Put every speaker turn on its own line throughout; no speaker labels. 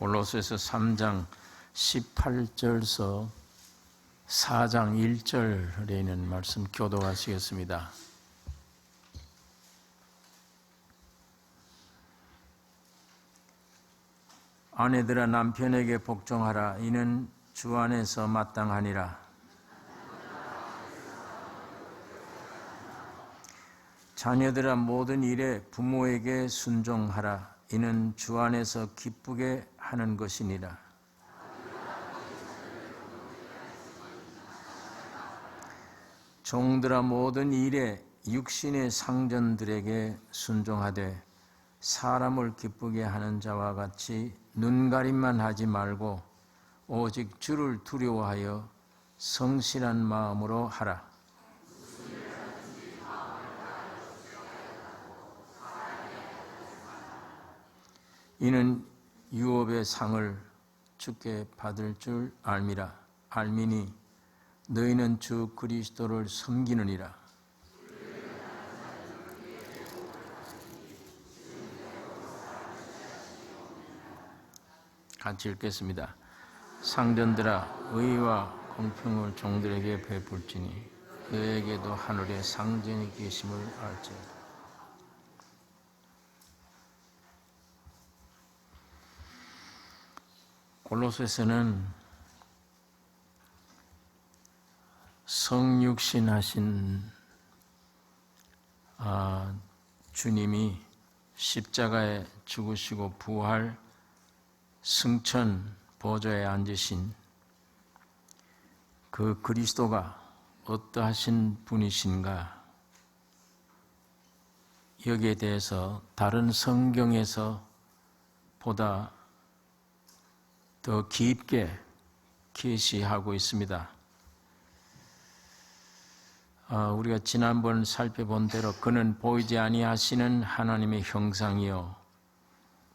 골로새서 3장 18절서 4장 1절에 있는 말씀 교도하시겠습니다. 아내들아 남편에게 복종하라. 이는 주 안에서 마땅하니라. 자녀들아 모든 일에 부모에게 순종하라. 이는 주 안에서 기쁘게 하는 것이니라. 종들아 모든 일에 육신의 상전들에게 순종하되 사람을 기쁘게 하는 자와 같이 눈가림만 하지 말고 오직 주를 두려워하여 성실한 마음으로 하라. 이는 유업의 상을 주께 받을 줄 알미니 너희는 주 그리스도를 섬기느니라. 같이 읽겠습니다. 상전들아 의와 공평을 종들에게 베풀지니 너에게도 하늘에 상전이 계심을 알지어다. 골로새서는 성육신 하신 주님이 십자가에 죽으시고 부활 승천 보좌에 앉으신 그 그리스도가 어떠하신 분이신가, 여기에 대해서 다른 성경에서 보다 더 깊게 계시하고 있습니다. 우리가 지난번 살펴본 대로 그는 보이지 아니하시는 하나님의 형상이요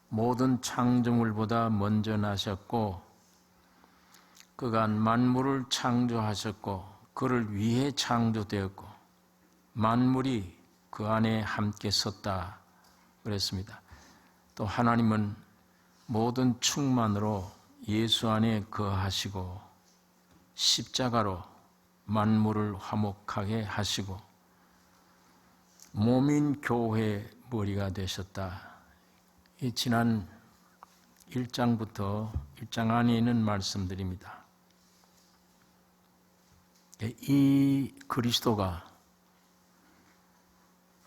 모든 창조물보다 먼저 나셨고 그가 만물을 창조하셨고 그를 위해 창조되었고 만물이 그 안에 함께 섰다 그랬습니다. 또 하나님은 모든 충만으로 예수 안에 거하시고 십자가로 만물을 화목하게 하시고 몸인 교회의 머리가 되셨다. 이 지난 1장부터 1장 안에 있는 말씀들입니다. 이 그리스도가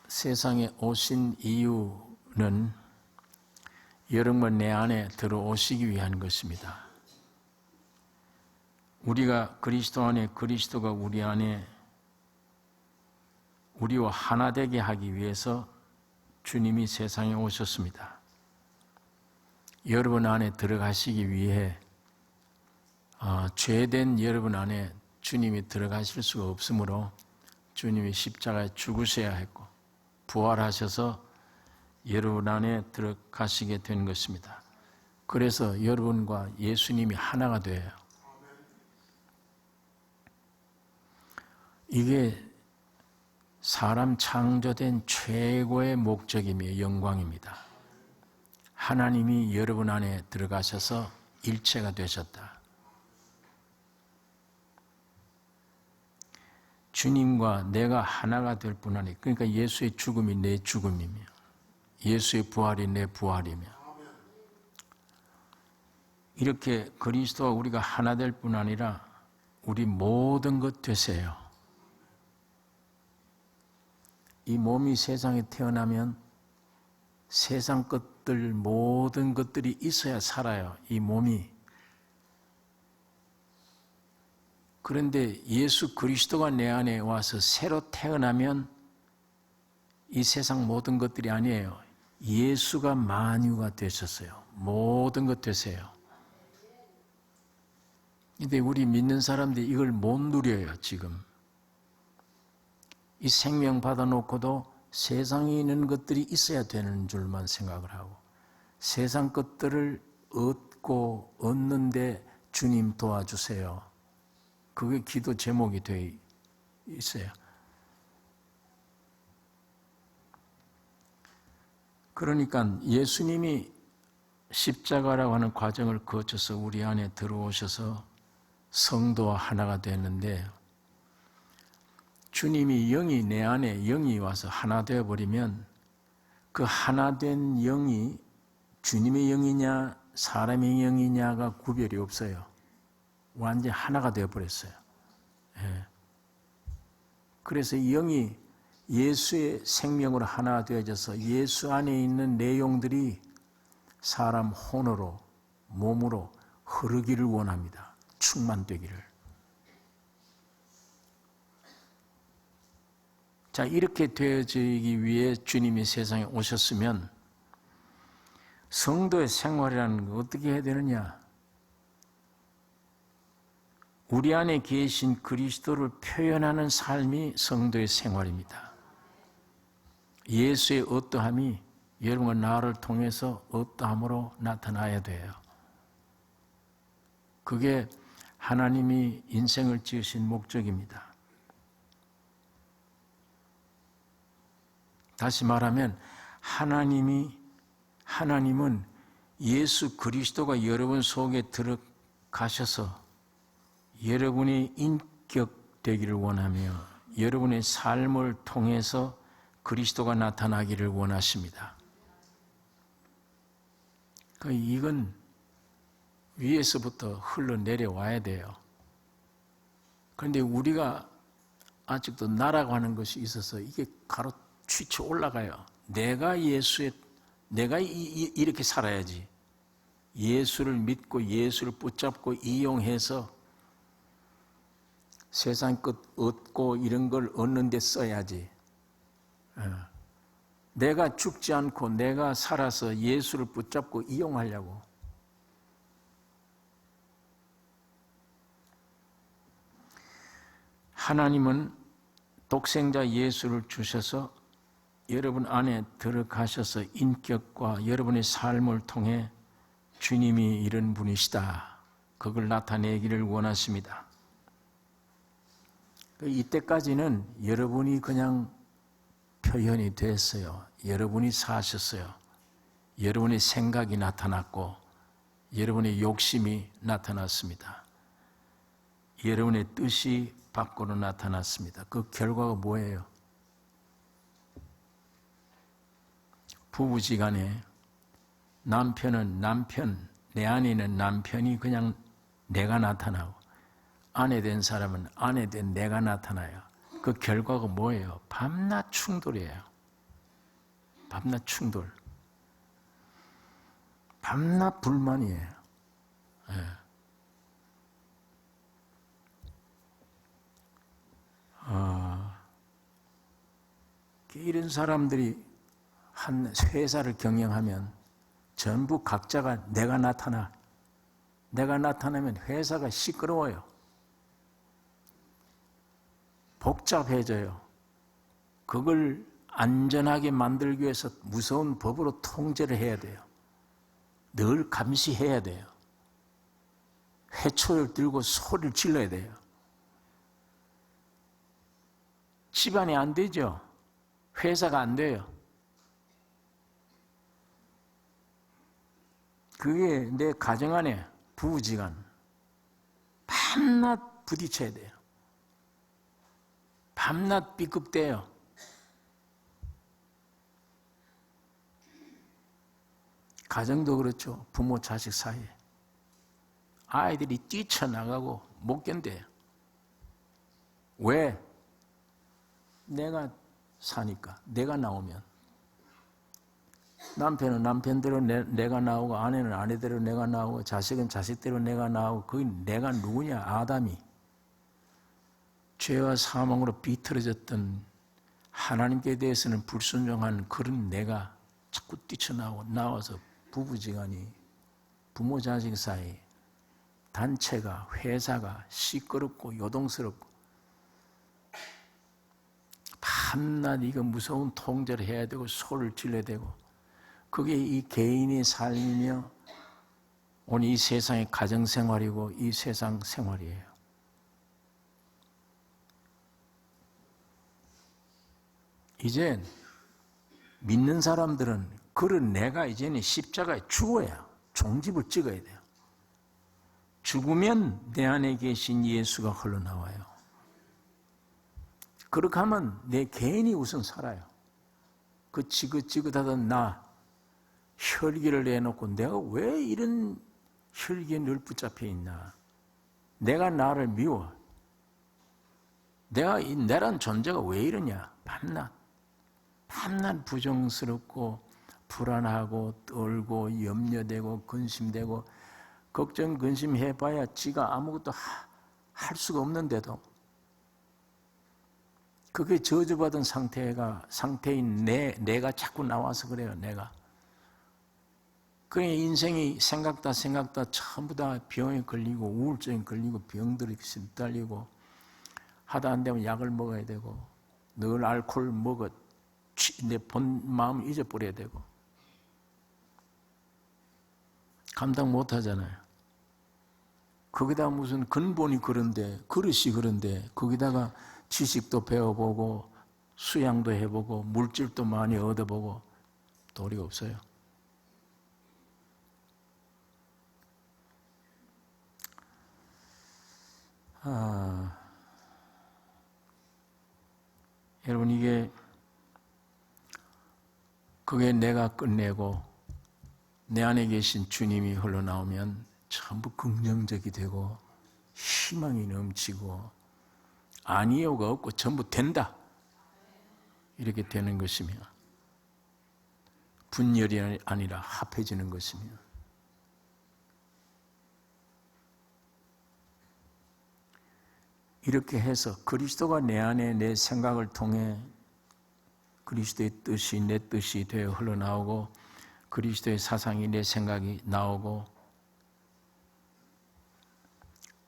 세상에 오신 이유는 여러분 내 안에 들어오시기 위한 것입니다. 우리가 그리스도 안에, 그리스도가 우리 안에 우리와 하나 되게 하기 위해서 주님이 세상에 오셨습니다. 여러분 안에 들어가시기 위해 죄된 여러분 안에 주님이 들어가실 수가 없으므로 주님이 십자가에 죽으셔야 했고 부활하셔서 여러분 안에 들어가시게 된 것입니다. 그래서 여러분과 예수님이 하나가 돼요. 이게 사람 창조된 최고의 목적이며 영광입니다. 하나님이 여러분 안에 들어가셔서 일체가 되셨다. 주님과 내가 하나가 될 뿐 아니라, 그러니까 예수의 죽음이 내 죽음이며 예수의 부활이 내 부활이며 이렇게 그리스도와 우리가 하나 될 뿐 아니라 우리 모든 것 되세요. 이 몸이 세상에 태어나면 세상 것들 모든 것들이 있어야 살아요. 이 몸이. 그런데 예수 그리스도가 내 안에 와서 새로 태어나면 이 세상 모든 것들이 아니에요. 예수가 만유가 되셨어요. 모든 것 되세요. 근데 우리 믿는 사람들이 이걸 못 누려요, 지금. 이 생명 받아놓고도 세상에 있는 것들이 있어야 되는 줄만 생각을 하고 세상 것들을 얻는데 주님 도와주세요. 그게 기도 제목이 되어 있어요. 그러니까 예수님이 십자가라고 하는 과정을 거쳐서 우리 안에 들어오셔서 성도와 하나가 됐는데, 주님이 영이 내 안에 영이 와서 하나 되어버리면 그 하나 된 영이 주님의 영이냐 사람의 영이냐가 구별이 없어요. 완전히 하나가 되어버렸어요. 예. 그래서 영이 예수의 생명으로 하나 되어져서 예수 안에 있는 내용들이 사람 혼으로 몸으로 흐르기를 원합니다. 충만되기를. 자, 이렇게 되어지기 위해 주님이 세상에 오셨으면 성도의 생활이라는 거 어떻게 해야 되느냐? 우리 안에 계신 그리스도를 표현하는 삶이 성도의 생활입니다. 예수의 어떠함이 여러분과 나를 통해서 어떠함으로 나타나야 돼요. 그게 하나님이 인생을 지으신 목적입니다. 다시 말하면 하나님은 예수 그리스도가 여러분 속에 들어가셔서 여러분이 인격되기를 원하며 여러분의 삶을 통해서 그리스도가 나타나기를 원하십니다. 이건 위에서부터 흘러내려와야 돼요. 그런데 우리가 아직도 나라고 하는 것이 있어서 이게 가로치쳐 올라가요. 내가 이렇게 살아야지. 예수를 믿고 예수를 붙잡고 이용해서 세상 것 얻고 이런 걸 얻는 데 써야지. 내가 죽지 않고 내가 살아서 예수를 붙잡고 이용하려고. 하나님은 독생자 예수를 주셔서 여러분 안에 들어가셔서 인격과 여러분의 삶을 통해 주님이 이런 분이시다. 그걸 나타내기를 원하십니다. 이때까지는 여러분이 그냥 표현이 됐어요. 여러분이 사셨어요. 여러분의 생각이 나타났고 여러분의 욕심이 나타났습니다. 여러분의 뜻이 밖으로 나타났습니다. 그 결과가 뭐예요? 부부지간에 남편은 남편, 내 안에 있는 남편이 그냥 내가 나타나고 아내 된 사람은 아내 된 내가 나타나요. 그 결과가 뭐예요? 밤낮 충돌이에요. 밤낮 충돌. 밤낮 불만이에요. 네. 이런 사람들이 한 회사를 경영하면 전부 각자가 내가 나타나면 회사가 시끄러워요. 복잡해져요. 그걸 안전하게 만들기 위해서 무서운 법으로 통제를 해야 돼요. 늘 감시해야 돼요. 회초를 들고 소리를 질러야 돼요. 집안이 안 되죠. 회사가 안 돼요. 그게 내 가정 안에 부부지간 밤낮 부딪혀야 돼요. 밤낮 삐걱대요. 가정도 그렇죠. 부모 자식 사이에 아이들이 뛰쳐나가고 못 견뎌요. 왜? 내가 사니까. 내가 나오면 남편은 남편대로 내가 나오고 아내는 아내대로 내가 나오고 자식은 자식대로 내가 나오고 그게 내가 누구냐? 아담이 죄와 사망으로 비틀어졌던 하나님께 대해서는 불순종한 그런 내가 자꾸 뛰쳐나와서 부부지간이 부모 자식 사이 단체가 회사가 시끄럽고 요동스럽고 밤낮 이거 무서운 통제를 해야 되고 소리를 질러야 되고 그게 이 개인의 삶이며 오늘 이 세상의 가정생활이고 이 세상 생활이에요. 이제 믿는 사람들은 그런 내가 이제는 십자가에 죽어야 종집을 찍어야 돼요. 죽으면 내 안에 계신 예수가 흘러나와요. 그렇게 하면 내 개인이 우선 살아요. 그 지긋지긋하던 나, 혈기를 내놓고 내가 왜 이런 혈기에 늘 붙잡혀 있나? 내가 나를 미워. 내란 존재가 왜 이러냐? 밤낮 부정스럽고 불안하고 떨고 염려되고 근심되고 걱정 근심해봐야 지가 아무것도 할 수가 없는데도 그게 저주받은 상태인 내가 자꾸 나와서 그래요. 내가. 그러니까 인생이 생각다 전부 다 병에 걸리고 우울증에 걸리고 병들이 시달리고 하다 안 되면 약을 먹어야 되고 늘 알코올 먹어 내 본 마음 잊어버려야 되고 감당 못 하잖아요. 거기다 무슨 근본이 그런데 그릇이 그런데 거기다가 지식도 배워보고 수양도 해보고 물질도 많이 얻어보고 도리가 없어요. 여러분 그게 내가 끝내고 내 안에 계신 주님이 흘러나오면 전부 긍정적이 되고 희망이 넘치고 아니요가 없고 전부 된다 이렇게 되는 것이며 분열이 아니라 합해지는 것이며 이렇게 해서 그리스도가 내 안에 내 생각을 통해 그리스도의 뜻이 내 뜻이 되어 흘러나오고 그리스도의 사상이 내 생각이 나오고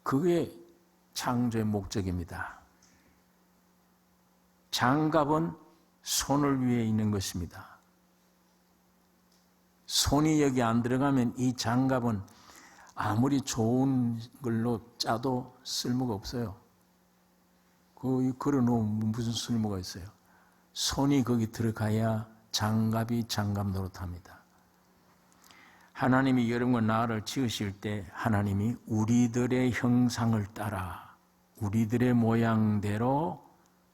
그게 창조의 목적입니다. 장갑은 손을 위해 있는 것입니다. 손이 여기 안 들어가면 이 장갑은 아무리 좋은 걸로 짜도 쓸모가 없어요. 걸어놓으면 무슨 쓸모가 있어요? 손이 거기 들어가야 장갑이 장갑 노릇합니다. 하나님이 여러분과 나를 지으실 때 하나님이 우리들의 형상을 따라 우리들의 모양대로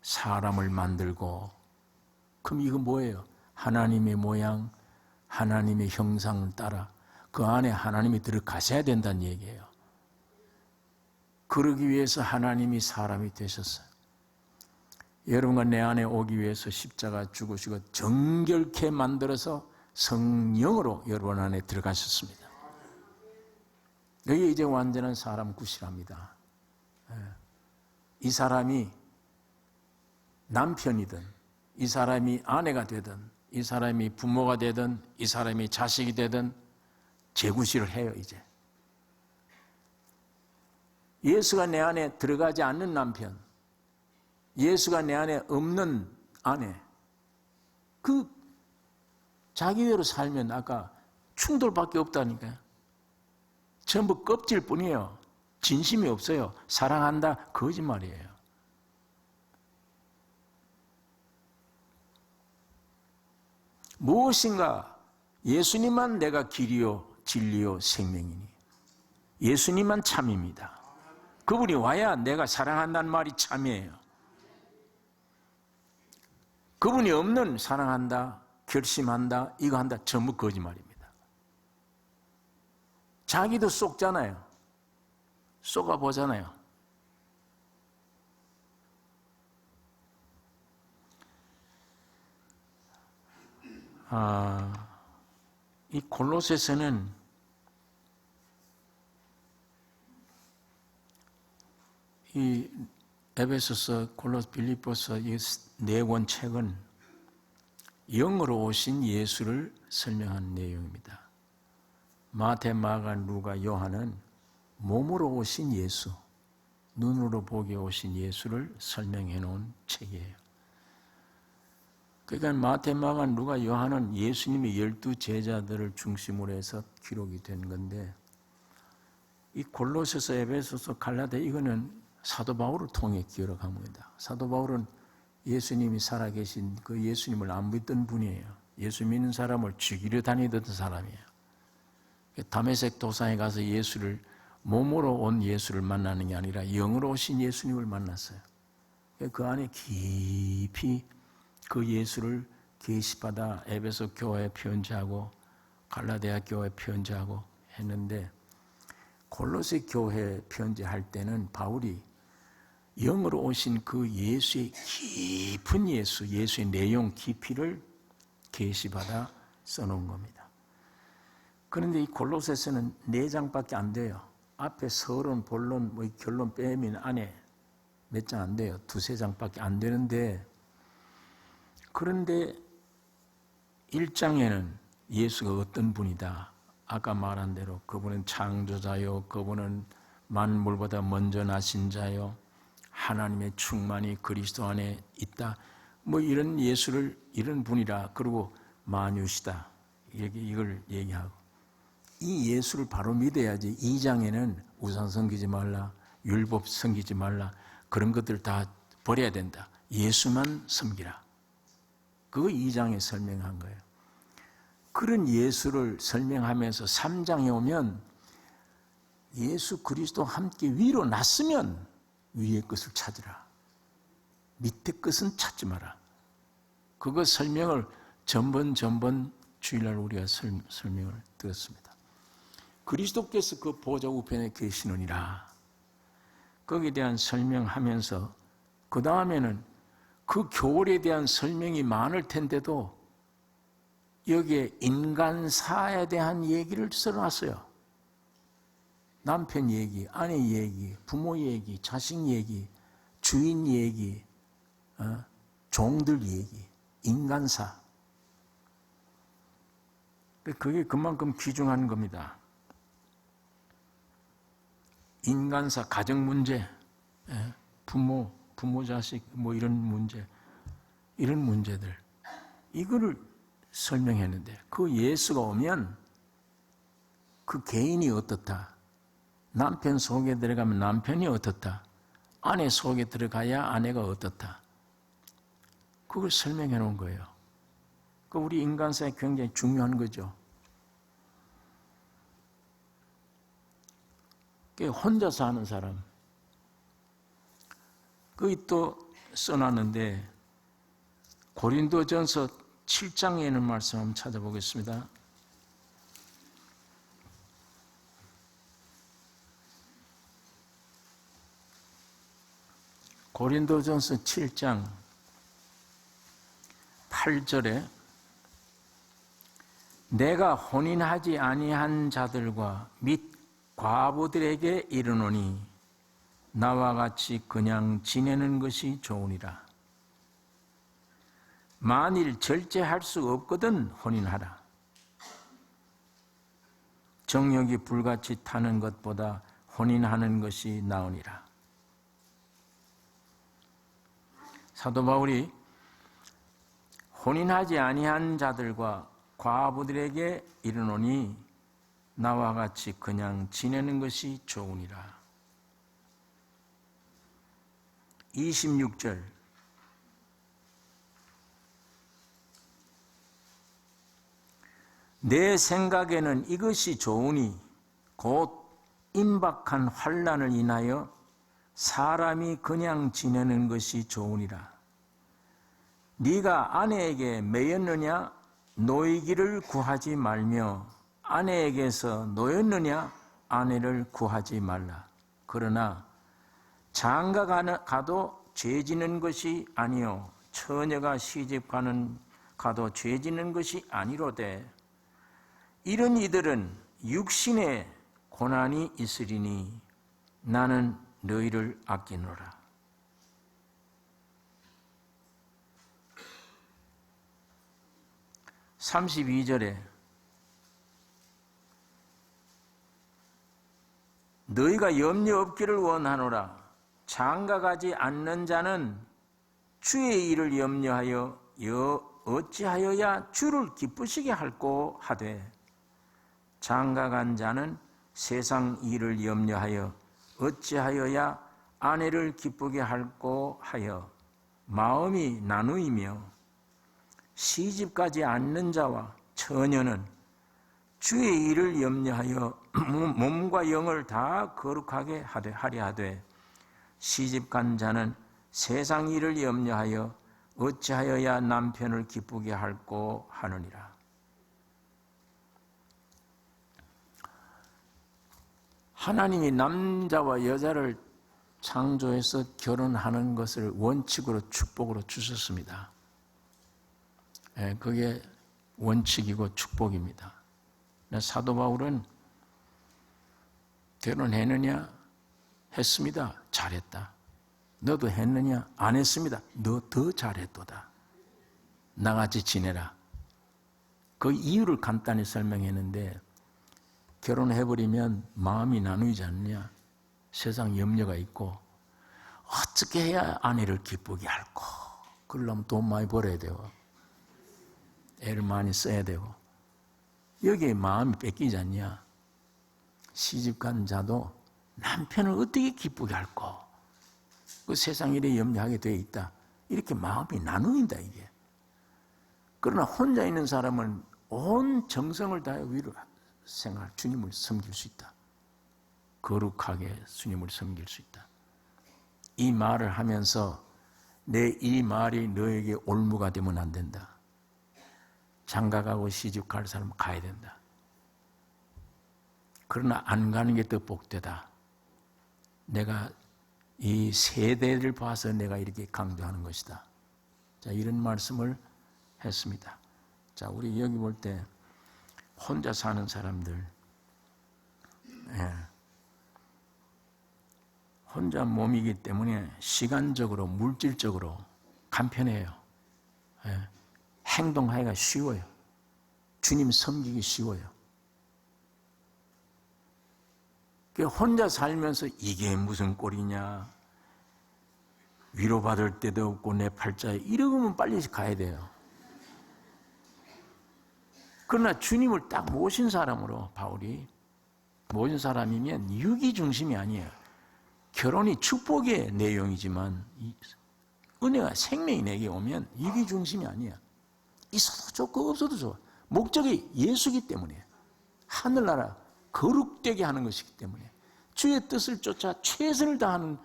사람을 만들고 그럼 이거 뭐예요? 하나님의 모양, 하나님의 형상을 따라 그 안에 하나님이 들어가셔야 된다는 얘기예요. 그러기 위해서 하나님이 사람이 되셨어요. 여러분과 내 안에 오기 위해서 십자가 죽으시고 정결케 만들어서 성령으로 여러분 안에 들어가셨습니다. 여기 이제 완전한 사람 굿이랍니다. 이 사람이 남편이든 이 사람이 아내가 되든 이 사람이 부모가 되든 이 사람이 자식이 되든 재구실을 해요. 이제 예수가 내 안에 들어가지 않는 남편, 예수가 내 안에 없는 아내, 그 자기대로 살면 아까 충돌밖에 없다니까요. 전부 껍질뿐이에요. 진심이 없어요. 사랑한다 거짓말이에요. 무엇인가 예수님만 내가 길이요 진리요 생명이니 예수님만 참입니다. 그분이 와야 내가 사랑한다는 말이 참이에요. 그분이 없는 사랑한다, 결심한다, 이거 한다 전부 거짓말입니다. 자기도 속잖아요. 속아보잖아요. 이 골로새서는 이 에베소서, 골로새, 빌립보서 이 네 권 책은 영으로 오신 예수를 설명한 내용입니다. 마태, 마가, 누가, 요한은 몸으로 오신 예수, 눈으로 보게 오신 예수를 설명해 놓은 책이에요. 그러니까 마태, 마가, 누가, 요한은 예수님의 12 제자들을 중심으로 해서 기록이 된 건데 이 골로새서, 에베소서, 갈라디아 이거는 사도 바울을 통해 기록한 겁니다. 사도 바울은 예수님이 살아계신 그 예수님을 안 믿던 분이에요. 예수 믿는 사람을 죽이려 다니던 사람이에요. 다메섹 도상에 가서 예수를 몸으로 온 예수를 만나는 게 아니라 영으로 오신 예수님을 만났어요. 그 안에 깊이 그 예수를 계시받아 에베소 교회에 편지하고 갈라디아 교회에 편지하고 했는데, 골로새 교회에 편지할 때는 바울이 영으로 오신 그 예수의 깊은 예수의 내용 깊이를 계시받아 써놓은 겁니다. 그런데 이 골로새서는 4장밖에 안 돼요. 앞에 서론, 본론, 결론 빼면 안에 몇 장 안 돼요. 2-3장밖에 안 되는데, 그런데 1장에는 예수가 어떤 분이다. 아까 말한 대로 그분은 창조자요, 그분은 만물보다 먼저 나신 자요, 하나님의 충만이 그리스도 안에 있다. 이런 예수를, 이런 분이라. 그리고 만유시다. 이걸 얘기하고. 이 예수를 바로 믿어야지. 2장에는 우상 섬기지 말라, 율법 섬기지 말라, 그런 것들 다 버려야 된다. 예수만 섬기라. 그거 2장에 설명한 거예요. 그런 예수를 설명하면서 3장에 오면 예수 그리스도와 함께 위로 났으면 위의 것을 찾으라. 밑에 것은 찾지 마라. 그거 설명을 전번 주일날 우리가 설명을 들었습니다. 그리스도께서 그 보좌 우편에 계시느니라. 거기에 대한 설명하면서 그 다음에는 그 교훈에 대한 설명이 많을 텐데도 여기에 인간사에 대한 얘기를 써놨어요. 남편 얘기, 아내 얘기, 부모 얘기, 자식 얘기, 주인 얘기, 종들 얘기, 인간사. 그게 그만큼 귀중한 겁니다. 인간사, 가정 문제, 부모 자식 이런 문제, 이런 문제들, 이거를 설명했는데, 그 예수가 오면 그 개인이 어떻다, 남편 속에 들어가면 남편이 어떻다, 아내 속에 들어가야 아내가 어떻다, 그걸 설명해 놓은 거예요. 그 우리 인간사에 굉장히 중요한 거죠. 혼자 사는 사람, 거기 또 써놨는데, 고린도전서 7장에 있는 말씀 한번 찾아보겠습니다. 고린도전서 7장 8절에 내가 혼인하지 아니한 자들과 및 과부들에게 이르노니 나와 같이 그냥 지내는 것이 좋으니라. 만일 절제할 수 없거든 혼인하라. 정욕이 불같이 타는 것보다 혼인하는 것이 나으니라. 사도 바울이 혼인하지 아니한 자들과 과부들에게 이르노니 나와 같이 그냥 지내는 것이 좋으니라. 26절 내 생각에는 이것이 좋으니 곧 임박한 환난을 인하여 사람이 그냥 지내는 것이 좋으니라. 네가 아내에게 매였느냐 노이기를 구하지 말며 아내에게서 노였느냐 아내를 구하지 말라. 그러나 장가 가도 죄지는 것이 아니요 처녀가 가도 죄지는 것이 아니로되 이런 이들은 육신에 고난이 있으리니 나는 너희를 아끼노라. (32절에) 너희가 염려 없기를 원하노라. 장가가지 않는 자는 주의 일을 염려하여 어찌하여야 주를 기쁘시게 할꼬 하되 장가간 자는 세상 일을 염려하여 어찌하여야 아내를 기쁘게 할꼬 하여 마음이 나누이며 시집가지 않는 자와 처녀는 주의 일을 염려하여 몸과 영을 다 거룩하게 하려 하되 시집간 자는 세상 일을 염려하여 어찌하여야 남편을 기쁘게 할꼬 하느니라. 하나님이 남자와 여자를 창조해서 결혼하는 것을 원칙으로 축복으로 주셨습니다. 그게 원칙이고 축복입니다. 사도 바울은 결혼했느냐? 했습니다. 잘했다. 너도 했느냐? 안 했습니다. 너 더 잘했도다. 나같이 지내라. 그 이유를 간단히 설명했는데 결혼해버리면 마음이 나누지 않느냐? 세상 염려가 있고 어떻게 해야 아내를 기쁘게 할까? 그러려면 돈 많이 벌어야 되고 애를 많이 써야 되고 여기에 마음이 뺏기지 않냐? 시집간 자도 남편을 어떻게 기쁘게 할까? 그 세상 일에 염려하게 되어 있다. 이렇게 마음이 나누인다 이게. 그러나 혼자 있는 사람은 온 정성을 다해 위로 생활, 주님을 섬길 수 있다. 거룩하게 주님을 섬길 수 있다. 이 말을 하면서 내 이 말이 너에게 올무가 되면 안 된다. 장가가고 시집갈 사람은 가야 된다. 그러나 안 가는 게 더 복되다. 내가 이 세대를 봐서 내가 이렇게 강조하는 것이다. 자, 이런 말씀을 했습니다. 자, 우리 여기 볼 때 혼자 사는 사람들, 혼자 몸이기 때문에 시간적으로, 물질적으로 간편해요. 행동하기가 쉬워요. 주님 섬기기 쉬워요. 혼자 살면서 이게 무슨 꼴이냐, 위로받을 데도 없고 내 팔자에 이러면 빨리 가야 돼요. 그러나 주님을 딱 모신 사람으로 바울이 모신 사람이면 육이 중심이 아니에요. 결혼이 축복의 내용이지만 은혜가 생명이 내게 오면 육이 중심이 아니야. 있어도 좋고 없어도 좋아. 목적이 예수이기 때문에 하늘나라 거룩되게 하는 것이기 때문에 주의 뜻을 쫓아 최선을 다하는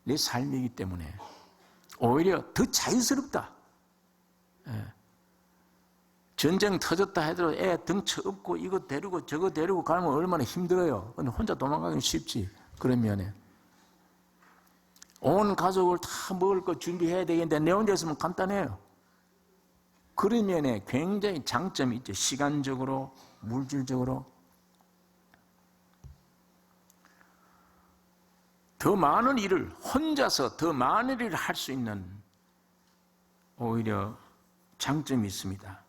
내 삶이기 때문에 오히려 더 자유스럽다. 전쟁 터졌다 해도 애 등쳐 업고 이거 데리고 저거 데리고 가면 얼마나 힘들어요. 근데 혼자 도망가기는 쉽지. 그런 면에 온 가족을 다 먹을 거 준비해야 되겠는데 내 혼자 있으면 간단해요. 그런 면에 굉장히 장점이 있죠. 시간적으로, 물질적으로. 더 많은 일을 혼자서 더 많은 일을 할 수 있는 오히려 장점이 있습니다.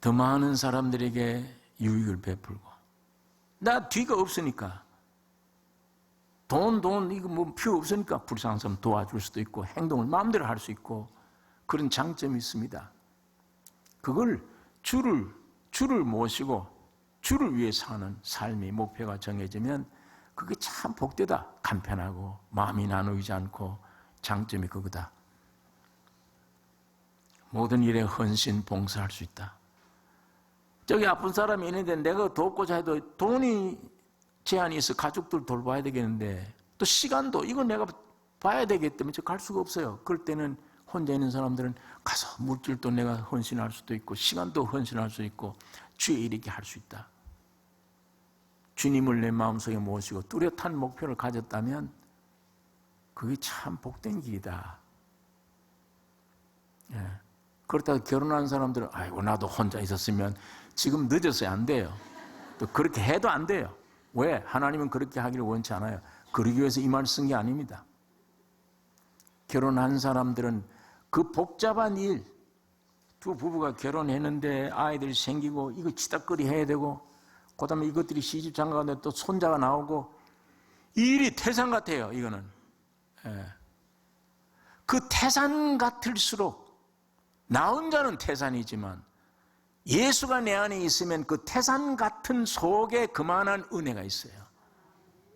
더 많은 사람들에게 유익을 베풀고 나 뒤가 없으니까 돈 이거 뭐 필요 없으니까 불쌍한 사람 도와줄 수도 있고 행동을 마음대로 할 수 있고 그런 장점이 있습니다. 그걸 주를 모시고 주를 위해 사는 삶의 목표가 정해지면 그게 참 복되다. 간편하고 마음이 나누지 않고 장점이 그거다. 모든 일에 헌신 봉사할 수 있다. 저기 아픈 사람이 있는데 내가 돕고자 해도 돈이 제한이 있어 가족들 돌봐야 되겠는데 또 시간도 이거 내가 봐야 되기 때문에 갈 수가 없어요. 그럴 때는 혼자 있는 사람들은 가서 물질도 내가 헌신할 수도 있고 시간도 헌신할 수 있고 주의 일이게 할 수 있다. 주님을 내 마음속에 모시고 뚜렷한 목표를 가졌다면 그게 참 복된 길이다. 그렇다고 결혼한 사람들은 아이고 나도 혼자 있었으면 지금 늦었어요. 안 돼요. 또 그렇게 해도 안 돼요. 왜? 하나님은 그렇게 하기를 원치 않아요. 그러기 위해서 이 말을 쓴 게 아닙니다. 결혼한 사람들은 그 복잡한 일, 두 부부가 결혼했는데 아이들이 생기고 이거 치닥거리 해야 되고 그 다음에 이것들이 시집 장가가는데 또 손자가 나오고 이 일이 태산 같아요. 이거는. 그 태산 같을수록 나 혼자는 태산이지만 예수가 내 안에 있으면 그 태산 같은 속에 그만한 은혜가 있어요.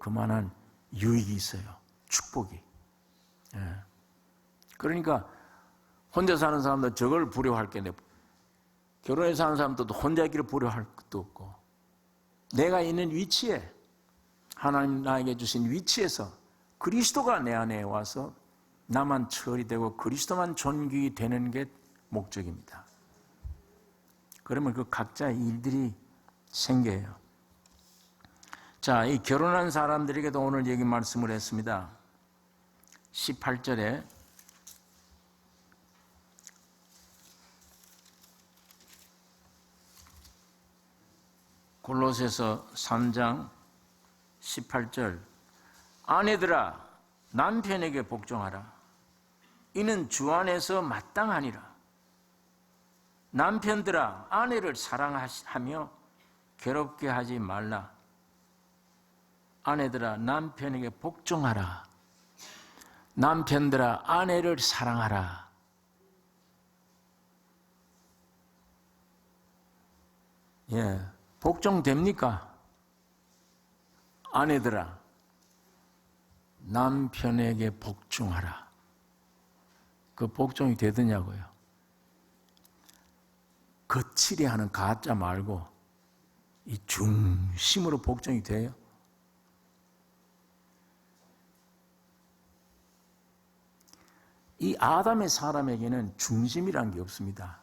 그만한 유익이 있어요. 축복이. 그러니까 혼자 사는 사람들 저걸 부러워할 게 결혼해서 사는 사람들도 혼자 있기를 부러워할 것도 없고, 내가 있는 위치에, 하나님 나에게 주신 위치에서 그리스도가 내 안에 와서 나만 처리되고 그리스도만 존귀 되는 게 목적입니다. 그러면 그 각자의 일들이 생겨요. 자, 이 결혼한 사람들에게도 오늘 얘기 말씀을 했습니다. 18절에 골로새서 3장 18절, 아내들아 남편에게 복종하라. 이는 주 안에서 마땅하니라. 남편들아 아내를 사랑하며 괴롭게 하지 말라. 아내들아 남편에게 복종하라. 남편들아 아내를 사랑하라. 예, 복종됩니까? 아내들아 남편에게 복종하라. 그 복종이 되더냐고요. 거칠이 하는 가짜 말고 이 중심으로 복종이 돼요. 이 아담의 사람에게는 중심이란 게 없습니다.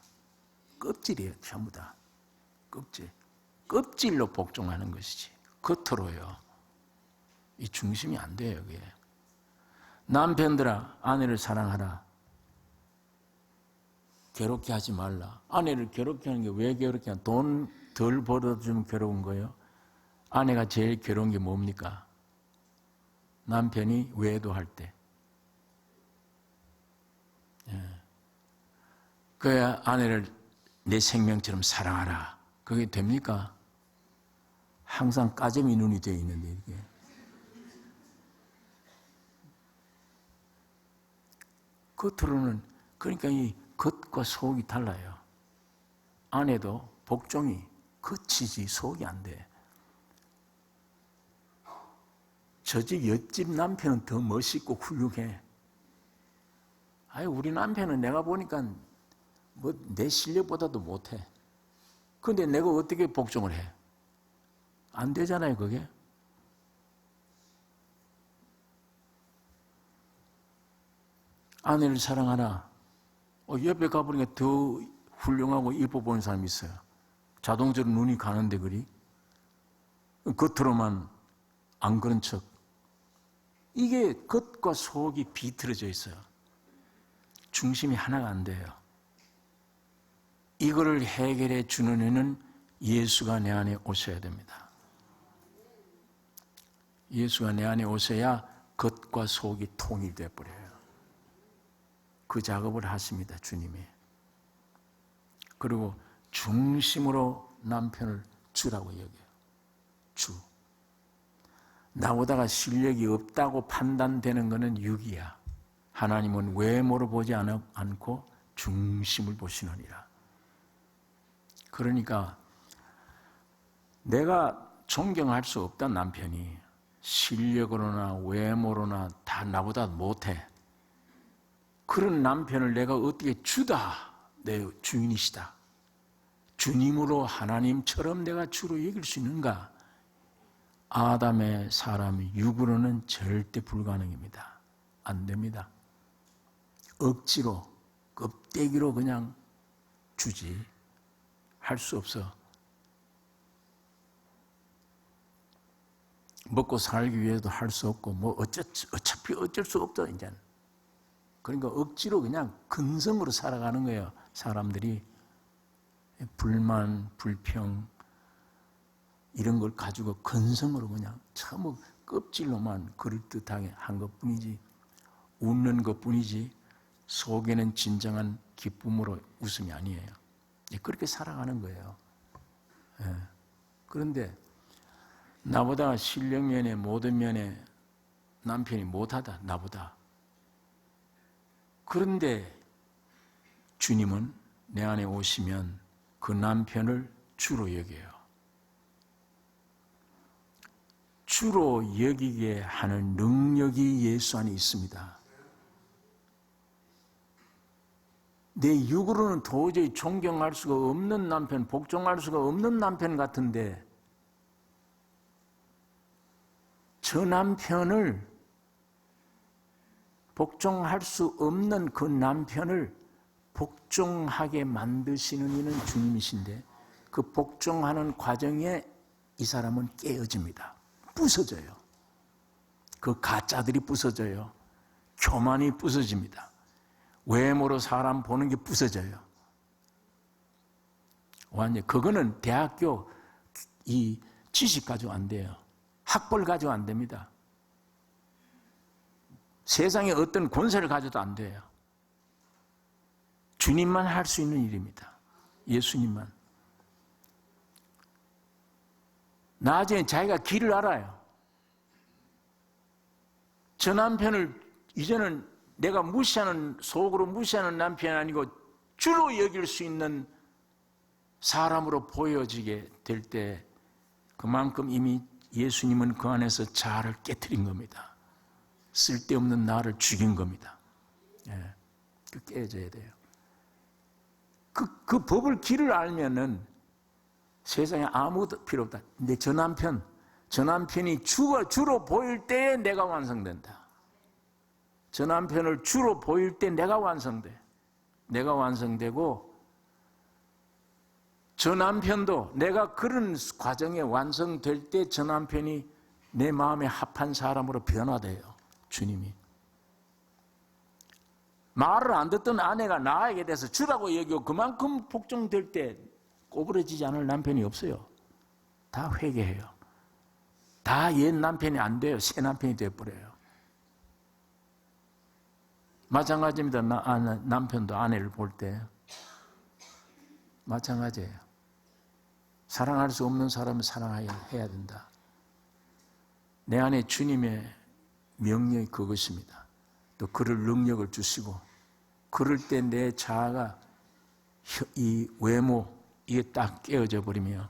껍질이에요. 전부 다. 껍질. 껍질로 복종하는 것이지 겉으로요. 이 중심이 안 돼요. 그게. 남편들아 아내를 사랑하라. 괴롭게 하지 말라. 아내를 괴롭게 하는 게 왜 괴롭게 하냐? 돈 덜 벌어주면 괴로운 거예요. 아내가 제일 괴로운 게 뭡니까? 남편이 외도할 때. 그래야 아내를 내 생명처럼 사랑하라. 그게 됩니까? 항상 까재미 눈이 되어 있는데 이게. 겉으로는 그러니까 이 겉과 속이 달라요. 아내도 복종이 겉이지 속이 안 돼. 저 집 옆집 남편은 더 멋있고 훌륭해. 아유 우리 남편은 내가 보니까 뭐 내 실력보다도 못해. 그런데 내가 어떻게 복종을 해? 안 되잖아요, 그게. 아내를 사랑하라. 옆에 가보니까 더 훌륭하고 이뻐 보이는 사람이 있어요. 자동적으로 눈이 가는데 그리. 겉으로만 안 그런 척. 이게 겉과 속이 비틀어져 있어요. 중심이 하나가 안 돼요. 이거를 해결해 주는 이는 예수가 내 안에 오셔야 됩니다. 예수가 내 안에 오셔야 겉과 속이 통일돼 버려요. 그 작업을 하십니다, 주님이. 그리고 중심으로 남편을 주라고 여겨요. 주. 나보다가 실력이 없다고 판단되는 것은 육이야. 하나님은 외모를 보지 않고 중심을 보시느니라. 그러니까 내가 존경할 수 없다, 남편이. 실력으로나 외모로나 다 나보다 못해. 그런 남편을 내가 어떻게 주다, 내 주인이시다. 주님으로 하나님처럼 내가 주로 여길 수 있는가? 아담의 사람이 육으로는 절대 불가능입니다. 안 됩니다. 억지로, 껍데기로 그냥 주지. 할 수 없어. 먹고 살기 위해서도 할 수 없고, 뭐 어차피 어쩔 수 없다, 이제는. 그러니까 억지로 그냥 근성으로 살아가는 거예요. 사람들이 불만, 불평 이런 걸 가지고 근성으로 그냥 참 껍질로만 그럴듯하게 한 것뿐이지, 웃는 것뿐이지 속에는 진정한 기쁨으로 웃음이 아니에요. 그렇게 살아가는 거예요. 그런데 나보다 실력면에 모든 면에 남편이 못하다, 나보다. 그런데 주님은 내 안에 오시면 그 남편을 주로 여겨요. 주로 여기게 하는 능력이 예수 안에 있습니다. 내 육으로는 도저히 존경할 수가 없는 남편, 복종할 수가 없는 남편 같은데 저 남편을 복종할 수 없는 그 남편을 복종하게 만드시는 이는 주님이신데 그 복종하는 과정에 이 사람은 깨어집니다. 부서져요. 그 가짜들이 부서져요. 교만이 부서집니다. 외모로 사람 보는 게 부서져요. 완전 그거는 대학교 이 지식 가지고 안 돼요. 학벌 가지고 안 됩니다. 세상에 어떤 권세를 가져도 안 돼요. 주님만 할 수 있는 일입니다. 예수님만. 나중에 자기가 길을 알아요. 저 남편을 이제는 내가 무시하는, 속으로 무시하는 남편이 아니고 주로 여길 수 있는 사람으로 보여지게 될 때 그만큼 이미 예수님은 그 안에서 자아를 깨트린 겁니다. 쓸데없는 나를 죽인 겁니다. 예, 그 깨져야 돼요. 그 법을 길을 알면은 세상에 아무도 필요 없다. 근데 저 남편이 주로 보일 때에 내가 완성된다. 저 남편을 주로 보일 때 내가 완성돼. 내가 완성되고 저 남편도 내가 그런 과정에 완성될 때 저 남편이 내 마음에 합한 사람으로 변화돼요. 주님이. 말을 안 듣던 아내가 나에게 대해서 주라고 여기고 그만큼 복종될 때 꼬부러지지 않을 남편이 없어요. 다 회개해요. 다 옛 남편이 안 돼요. 새 남편이 되어버려요. 마찬가지입니다. 남편도 아내를 볼 때 마찬가지예요. 사랑할 수 없는 사람은 사랑해야 된다. 내 안에 주님의 명령이 그것입니다. 또 그럴 능력을 주시고 그럴 때 내 자아가 이 외모 이게 딱 깨어져 버리면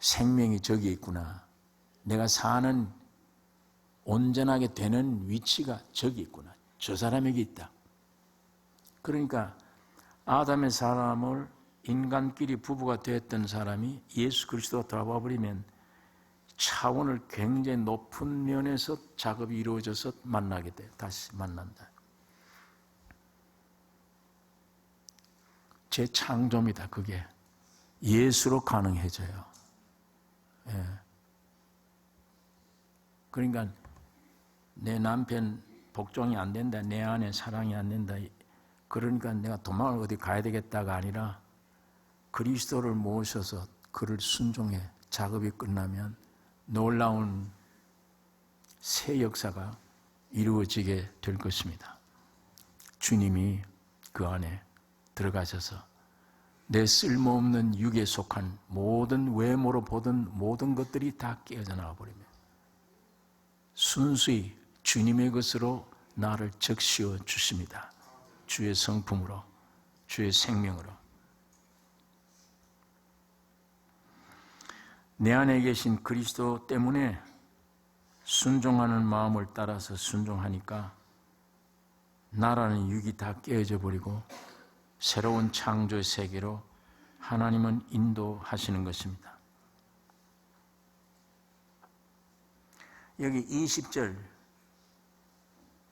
생명이 저기 있구나. 내가 사는 온전하게 되는 위치가 저기 있구나. 저 사람에게 있다. 그러니까 아담의 사람을 인간끼리 부부가 되었던 사람이 예수 그리스도가 돌아와 버리면 차원을 굉장히 높은 면에서 작업이 이루어져서 만나게 돼요. 다시 만난다. 재창조입니다. 그게 예수로 가능해져요. 예. 그러니까 내 남편 복종이 안 된다, 내 안에 사랑이 안 된다, 그러니까 내가 도망을 어디 가야 되겠다가 아니라 그리스도를 모셔서 그를 순종해. 작업이 끝나면 놀라운 새 역사가 이루어지게 될 것입니다. 주님이 그 안에 들어가셔서 내 쓸모없는 육에 속한 모든 외모로 보던 모든 것들이 다 깨어져 나와 버리면 순수히 주님의 것으로 나를 적시어 주십니다. 주의 성품으로, 주의 생명으로. 내 안에 계신 그리스도 때문에 순종하는 마음을 따라서 순종하니까 나라는 육이 다 깨어져 버리고 새로운 창조의 세계로 하나님은 인도하시는 것입니다. 여기 20절,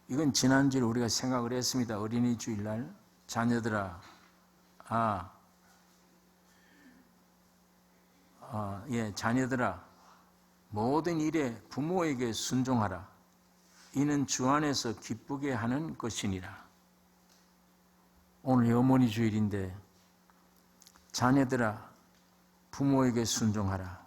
이건 지난주에 우리가 생각을 했습니다. 어린이 주일날 자녀들아, 자녀들아, 모든 일에 부모에게 순종하라. 이는 주 안에서 기쁘게 하는 것이니라. 오늘 어머니 주일인데 자녀들아, 부모에게 순종하라.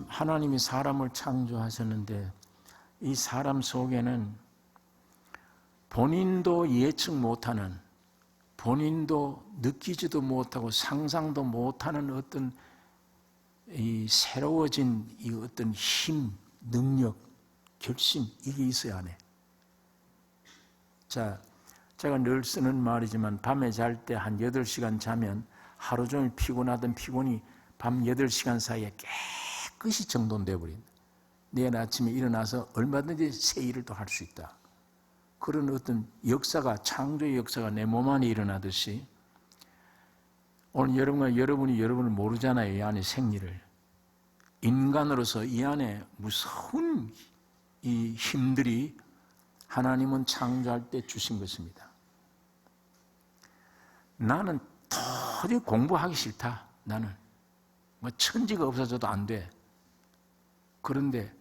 하나님이 사람을 창조하셨는데 이 사람 속에는 본인도 예측 못하는, 본인도 느끼지도 못하고 상상도 못하는 어떤 이 새로워진 이 어떤 힘, 능력, 결심, 이게 있어야 하네. 자, 제가 늘 쓰는 말이지만 밤에 잘 때 한 8시간 자면 하루 종일 피곤하던 피곤이 밤 8시간 사이에 깨끗이 정돈되어 버린다. 내일 아침에 일어나서 얼마든지 새 일을 또 할 수 있다. 그런 어떤 역사가, 창조의 역사가 내 몸 안에 일어나듯이 오늘 여러분이 여러분을 모르잖아요. 이 안에 생리를. 인간으로서 이 안에 무서운 이 힘들이 하나님은 창조할 때 주신 것입니다. 나는 도저히 공부하기 싫다. 나는 뭐 천지가 없어져도 안 돼. 그런데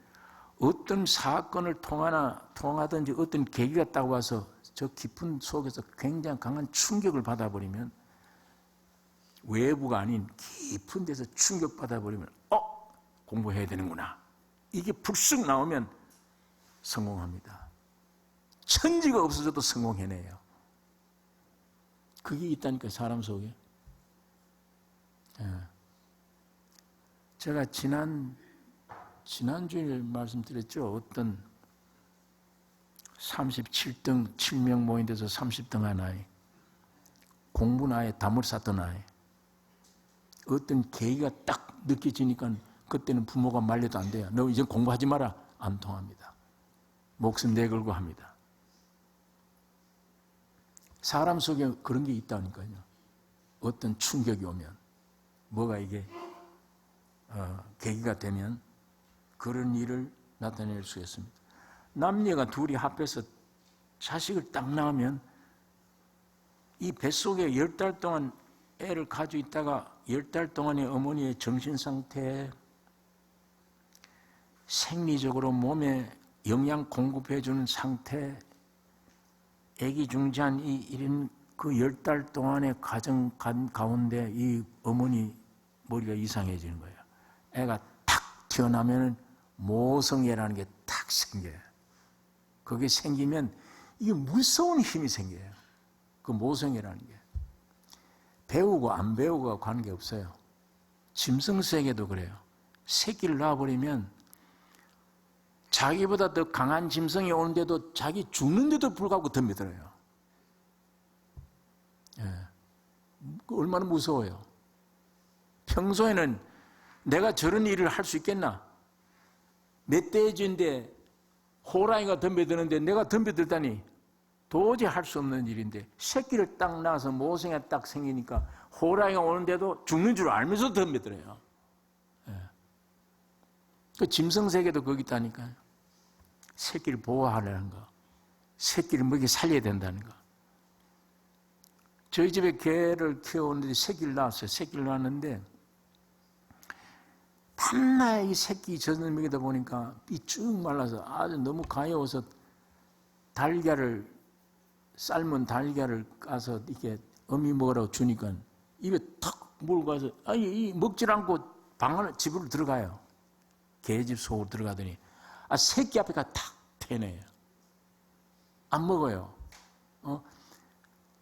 어떤 사건을 통하든지 어떤 계기가 딱 와서 저 깊은 속에서 굉장히 강한 충격을 받아버리면, 외부가 아닌 깊은 데서 충격받아버리면 공부해야 되는구나. 이게 불쑥 나오면 성공합니다. 천지가 없어져도 성공해내요. 그게 있다니까, 사람 속에. 제가 지난주에 말씀드렸죠. 어떤 37등 7명 모인 데서 30등 한 아이, 공부는 아예 담을 쌌던 아이, 어떤 계기가 딱 느껴지니까 그때는 부모가 말려도 안 돼요. 너 이제 공부하지 마라. 안 통합니다. 목숨 내걸고 합니다. 사람 속에 그런 게 있다니까요. 어떤 충격이 오면, 뭐가 이게 계기가 되면 그런 일을 나타낼 수 있습니다. 남녀가 둘이 합해서 자식을 딱 낳으면 이 뱃속에 10달 동안 애를 가지고 있다가 10달 동안의 어머니의 정신상태에 생리적으로 몸에 영양 공급해 주는 상태, 애기중지한 이런 그 10달 동안의 가정 가운데 이 어머니 머리가 이상해지는 거예요. 애가 탁 튀어나오면 모성애라는 게 탁 생겨요. 그게 생기면 이게 무서운 힘이 생겨요. 그 모성애라는 게. 배우고 안 배우고가 관계없어요. 짐승세계도 그래요. 새끼를 낳아버리면 자기보다 더 강한 짐승이 오는데도 자기 죽는데도 불구하고 덤벼들어요. 얼마나 무서워요. 평소에는 내가 저런 일을 할 수 있겠나? 멧돼지인데 호랑이가 덤벼드는데 내가 덤벼들다니 도저히 할 수 없는 일인데, 새끼를 딱 낳아서 모성애가 딱 생기니까 호랑이가 오는데도 죽는 줄 알면서 덤벼들어요. 그 짐승세계도 거기 있다니까요. 새끼를 보호하려는 거, 새끼를 먹여 살려야 된다는 거. 저희 집에 개를 키워오는데 새끼를 낳았어요. 새끼를 낳았는데 밤낮 이 새끼 젖을 먹이다 보니까 이 쭉 말라서 아주 너무 가여워서 삶은 달걀을 까서 이렇게 어미 먹으라고 주니까 입에 탁 물고 가서 먹질 않고 집으로 들어가요. 개집 속으로 들어가더니 새끼 앞에가 탁 패내요. 안 먹어요.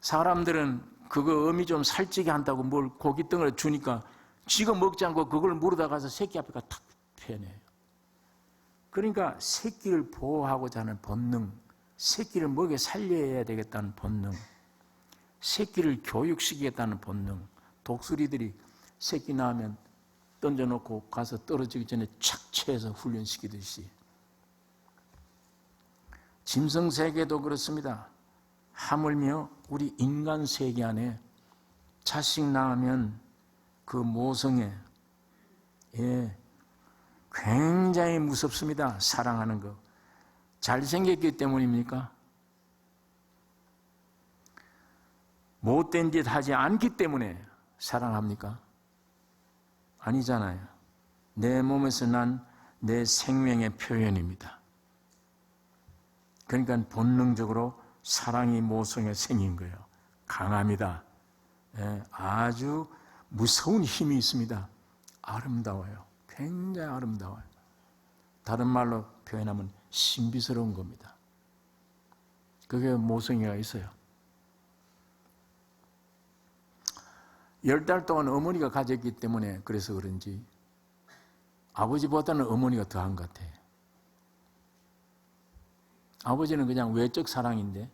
사람들은 그거 어미 좀 살찌게 한다고 뭘 고깃덩어리 주니까 쥐가 먹지 않고 그걸 물어다 가서 새끼 앞에가 탁 패내요. 그러니까 새끼를 보호하고자 하는 본능, 새끼를 먹여 살려야 되겠다는 본능, 새끼를 교육시키겠다는 본능, 독수리들이 새끼 낳으면 던져놓고 가서 떨어지기 전에 착취해서 훈련시키듯이 짐승세계도 그렇습니다. 하물며 우리 인간 세계 안에 자식 낳으면 그 모성애, 굉장히 무섭습니다. 사랑하는 거. 잘생겼기 때문입니까? 못된 짓 하지 않기 때문에 사랑합니까? 아니잖아요. 내 몸에서 난 내 생명의 표현입니다. 그러니까 본능적으로 사랑이 모성에 생긴 거예요. 강합니다. 아주 무서운 힘이 있습니다. 아름다워요. 굉장히 아름다워요. 다른 말로 표현하면 신비스러운 겁니다. 그게 모성애가 있어요. 10달 동안 어머니가 가졌기 때문에 그래서 그런지 아버지보다는 어머니가 더한 것 같아요. 아버지는 그냥 외적 사랑인데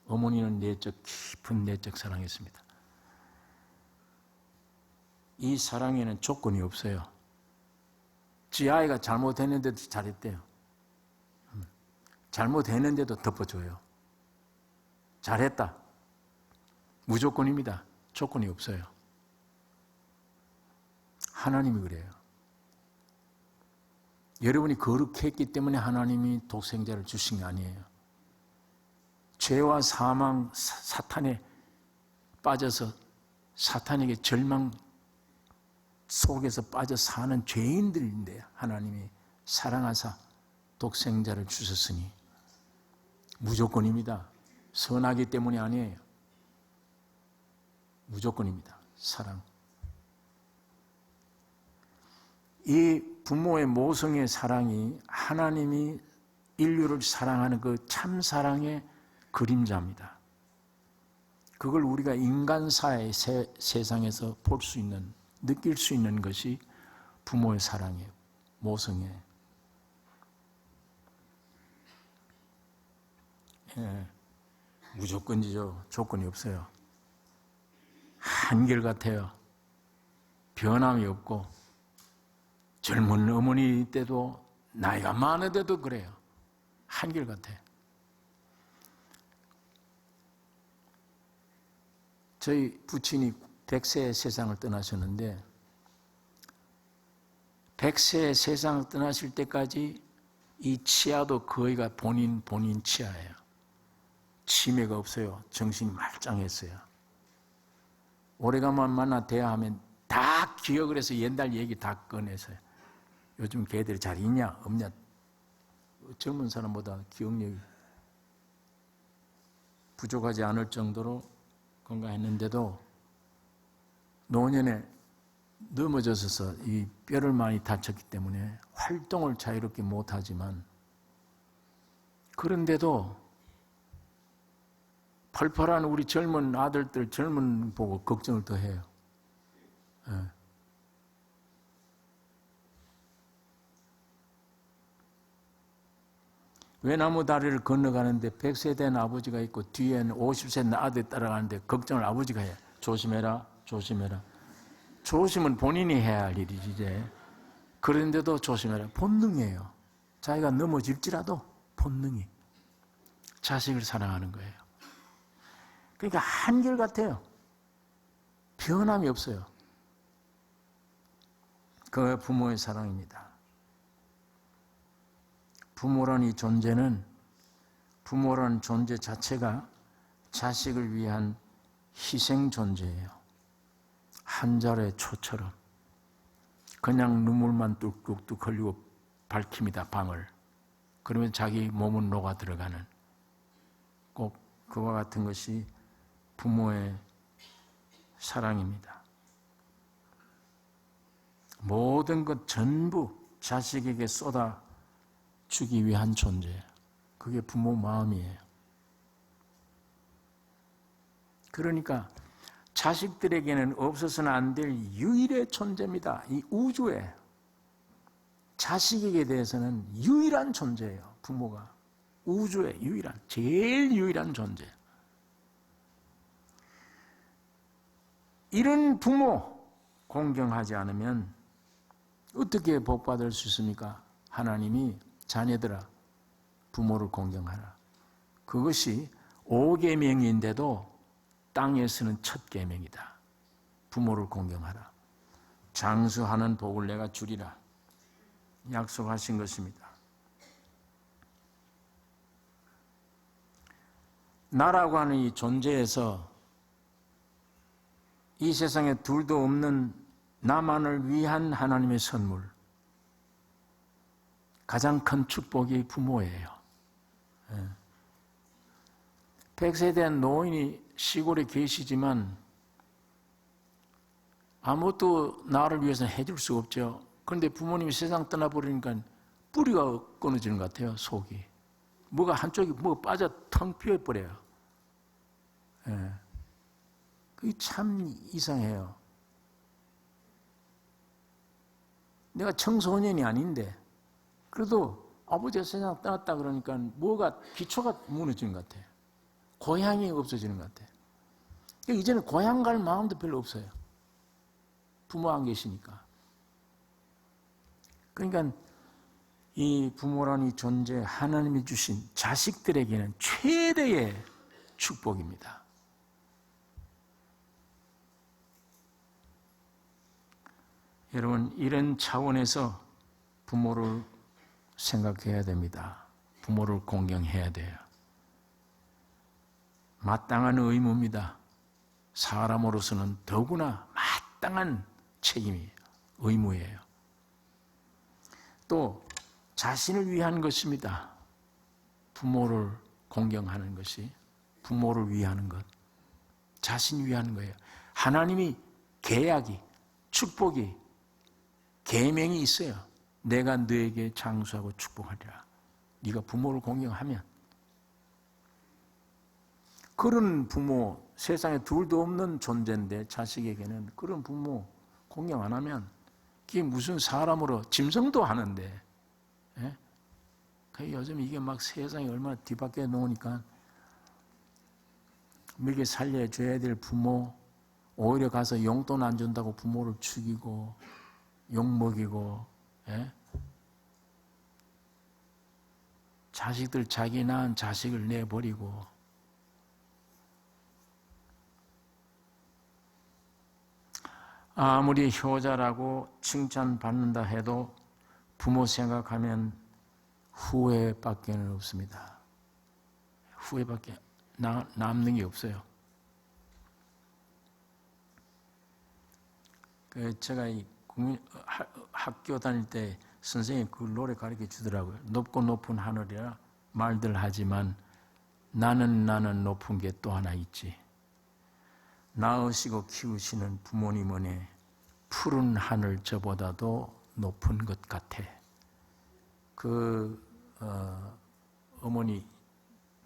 어머니는 깊은 내적 사랑이었습니다. 이 사랑에는 조건이 없어요. 지 아이가 잘못했는데도 잘했대요. 잘못했는데도 덮어줘요. 잘했다. 무조건입니다. 조건이 없어요. 하나님이 그래요. 여러분이 거룩했기 때문에 하나님이 독생자를 주신 게 아니에요. 죄와 사망, 사탄에 빠져서 사탄에게 절망 속에서 빠져 사는 죄인들인데 하나님이 사랑하사 독생자를 주셨으니 무조건입니다. 선하기 때문이 아니에요. 무조건입니다. 사랑. 이 부모의 모성의 사랑이 하나님이 인류를 사랑하는 그 참사랑의 그림자입니다. 그걸 우리가 인간사의 세상에서 볼 수 있는, 느낄 수 있는 것이 부모의 사랑이에요. 모성이에요. 예, 무조건이죠. 조건이 없어요. 한결같아요. 변함이 없고 젊은 어머니 때도 나이가 많은데도 그래요. 한결같아요. 저희 부친이 100세의 세상을 떠나셨는데 100세의 세상을 떠나실 때까지 이 치아도 거의가 본인 치아예요. 치매가 없어요. 정신이 말짱했어요. 오래간만 만나 대화하면 다 기억을 해서 옛날 얘기 다 꺼내서요. 요즘 걔들이 잘 있냐 없냐, 젊은 사람보다 기억력이 부족하지 않을 정도로 건강했는데도 노년에 넘어져서 이 뼈를 많이 다쳤기 때문에 활동을 자유롭게 못하지만 그런데도 펄펄한 우리 젊은 아들들 젊은 보고 걱정을 더 해요. 예. 외나무 다리를 건너가는데 100세 된 아버지가 있고 뒤에는 50세 된 아들이 따라가는데 걱정을 아버지가 해요. 조심해라, 조심해라. 조심은 본인이 해야 할 일이지 이제. 그런데도 조심해라. 본능이에요. 자기가 넘어질지라도 본능이 자식을 사랑하는 거예요. 그러니까 한결같아요. 변함이 없어요. 그게 부모의 사랑입니다. 부모라는 존재 자체가 자식을 위한 희생 존재예요. 한 자루의 초처럼 그냥 눈물만 뚝뚝뚝 흘리고 밝힙니다, 방을. 그러면 자기 몸은 녹아 들어가는, 꼭 그와 같은 것이 부모의 사랑입니다. 모든 것 전부 자식에게 쏟아 주기 위한 존재예요. 그게 부모 마음이에요. 그러니까 자식들에게는 없어서는 안 될 유일의 존재입니다. 이 우주에 자식에게 대해서는 유일한 존재예요. 부모가 우주의 유일한, 제일 유일한 존재. 이런 부모 공경하지 않으면 어떻게 복받을 수 있습니까? 하나님이 자녀들아 부모를 공경하라. 그것이 5계명인데도 땅에서는 첫 계명이다. 부모를 공경하라. 장수하는 복을 내가 주리라. 약속하신 것입니다. 나라고 하는 이 존재에서 이 세상에 둘도 없는 나만을 위한 하나님의 선물, 가장 큰 축복이 부모예요. 100세에 대한 노인이 시골에 계시지만 아무것도 나를 위해서는 해줄 수가 없죠. 그런데 부모님이 세상 떠나버리니까 뿌리가 끊어지는 것 같아요, 속이. 뭐가 한쪽이 뭐가 빠져 텅 비어버려요. 그게 참 이상해요. 내가 청소년이 아닌데 그래도 아버지가 세상 떠났다 그러니까 뭐가 기초가 무너지는 것 같아요. 고향이 없어지는 것 같아요. 이제는 고향 갈 마음도 별로 없어요. 부모 안 계시니까. 그러니까 이 부모라는 존재, 하나님이 주신 자식들에게는 최대의 축복입니다. 여러분, 이런 차원에서 부모를 생각해야 됩니다. 부모를 공경해야 돼요. 마땅한 의무입니다. 사람으로서는 더구나 마땅한 책임이에요. 의무예요. 또 자신을 위한 것입니다. 부모를 공경하는 것이 부모를 위하는 것, 자신을 위하는 거예요. 하나님이 계약이, 축복이, 계명이 있어요. 내가 너에게 장수하고 축복하리라. 네가 부모를 공경하면. 그런 부모, 세상에 둘도 없는 존재인데 자식에게는 그런 부모 공경 안 하면 그게 무슨 사람으로 짐승도 하는데, 예? 요즘 이게 막 세상에 얼마나 뒤바뀌어 놓으니까 먹여 살려줘야 될 부모, 오히려 가서 용돈 안 준다고 부모를 죽이고 욕먹이고, 예? 자식들 자기 낳은 자식을 내버리고, 아무리 효자라고 칭찬받는다 해도 부모 생각하면 후회밖에 없습니다. 후회밖에 남는 게 없어요. 제가 학교 다닐 때 선생님이 그 노래 가르쳐 주더라고요. 높고 높은 하늘이라 말들 하지만 나는 높은 게 또 하나 있지. 낳으시고 키우시는 부모님은의 푸른 하늘 저보다도 높은 것 같아. 어머니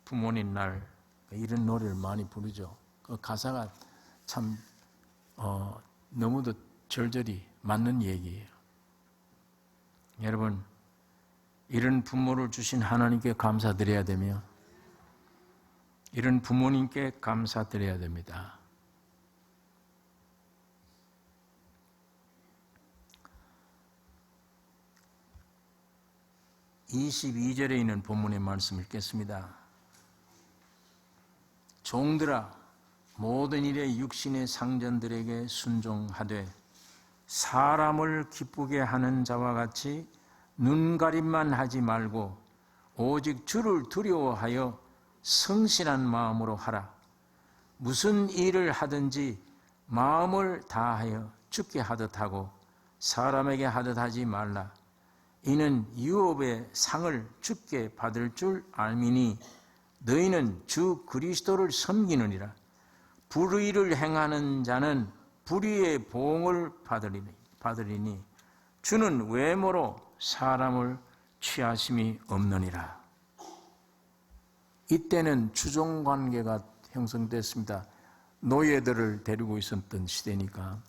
부모님 날 이런 노래를 많이 부르죠. 그 가사가 참 너무도 절절히 맞는 얘기예요. 여러분, 이런 부모를 주신 하나님께 감사드려야 되며 이런 부모님께 감사드려야 됩니다. 22절에 있는 본문의 말씀을 읽겠습니다. 종들아, 모든 일에 육신의 상전들에게 순종하되 사람을 기쁘게 하는 자와 같이 눈가림만 하지 말고 오직 주를 두려워하여 성실한 마음으로 하라. 무슨 일을 하든지 마음을 다하여 주께 하듯 하고 사람에게 하듯 하지 말라. 이는 유업의 상을 주께 받을 줄 알미니 너희는 주 그리스도를 섬기느니라. 불의를 행하는 자는 불의의 보응을 받으리니 주는 외모로 사람을 취하심이 없느니라. 이때는 주종관계가 형성됐습니다. 노예들을 데리고 있었던 시대니까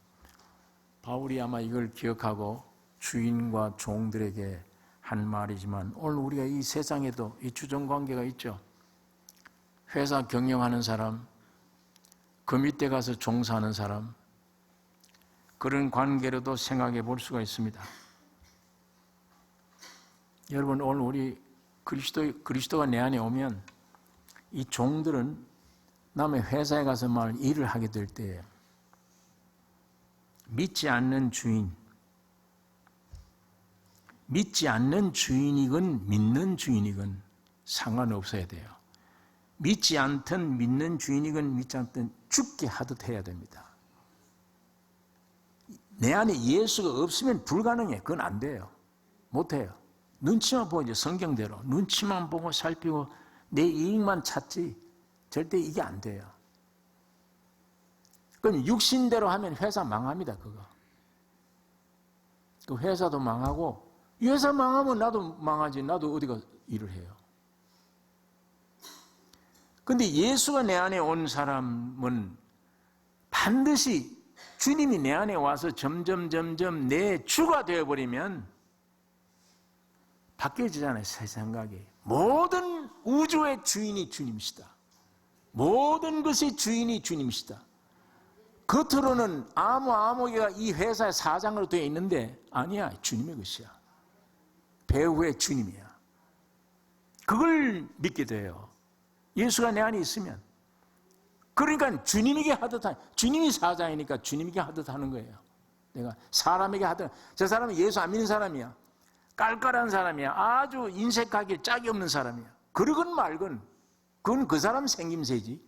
바울이 아마 이걸 기억하고 주인과 종들에게 한 말이지만 오늘 우리가 이 세상에도 이 주종관계가 있죠. 회사 경영하는 사람, 그 밑에 가서 종사하는 사람, 그런 관계로도 생각해 볼 수가 있습니다. 여러분, 오늘 우리 그리스도가 내 안에 오면 이 종들은 남의 회사에 가서 일을 하게 될 때 믿지 않는 주인이건 믿는 주인이건 상관없어야 돼요. 믿지 않든 믿는 주인이건 믿지 않든 죽게 하듯 해야 됩니다. 내 안에 예수가 없으면 불가능해. 그건 안 돼요. 못해요. 눈치만 보죠. 성경대로. 눈치만 보고 살피고 내 이익만 찾지 절대 이게 안 돼요. 그건 육신대로 하면 회사 망합니다. 그거. 그 회사도 망하고 회사 망하면 나도 망하지. 나도 어디가 일을 해요. 근데 예수가 내 안에 온 사람은 반드시 주님이 내 안에 와서 점점 내 주가 되어버리면 바뀌어지잖아요. 새 생각이. 모든 우주의 주인이 주님이시다. 모든 것의 주인이 주님이시다. 겉으로는 아무개가 이 회사의 사장으로 되어 있는데 아니야, 주님의 것이야. 배후의 주님이야. 그걸 믿게 돼요. 예수가 내 안에 있으면. 그러니까 주님에게 하듯 주님이 사장이니까 주님에게 하듯 하는 거예요. 내가 사람에게 하듯. 저 사람은 예수 안 믿는 사람이야. 깔깔한 사람이야. 아주 인색하게 짝이 없는 사람이야. 그러건 말건 그건 그 사람 생김새지.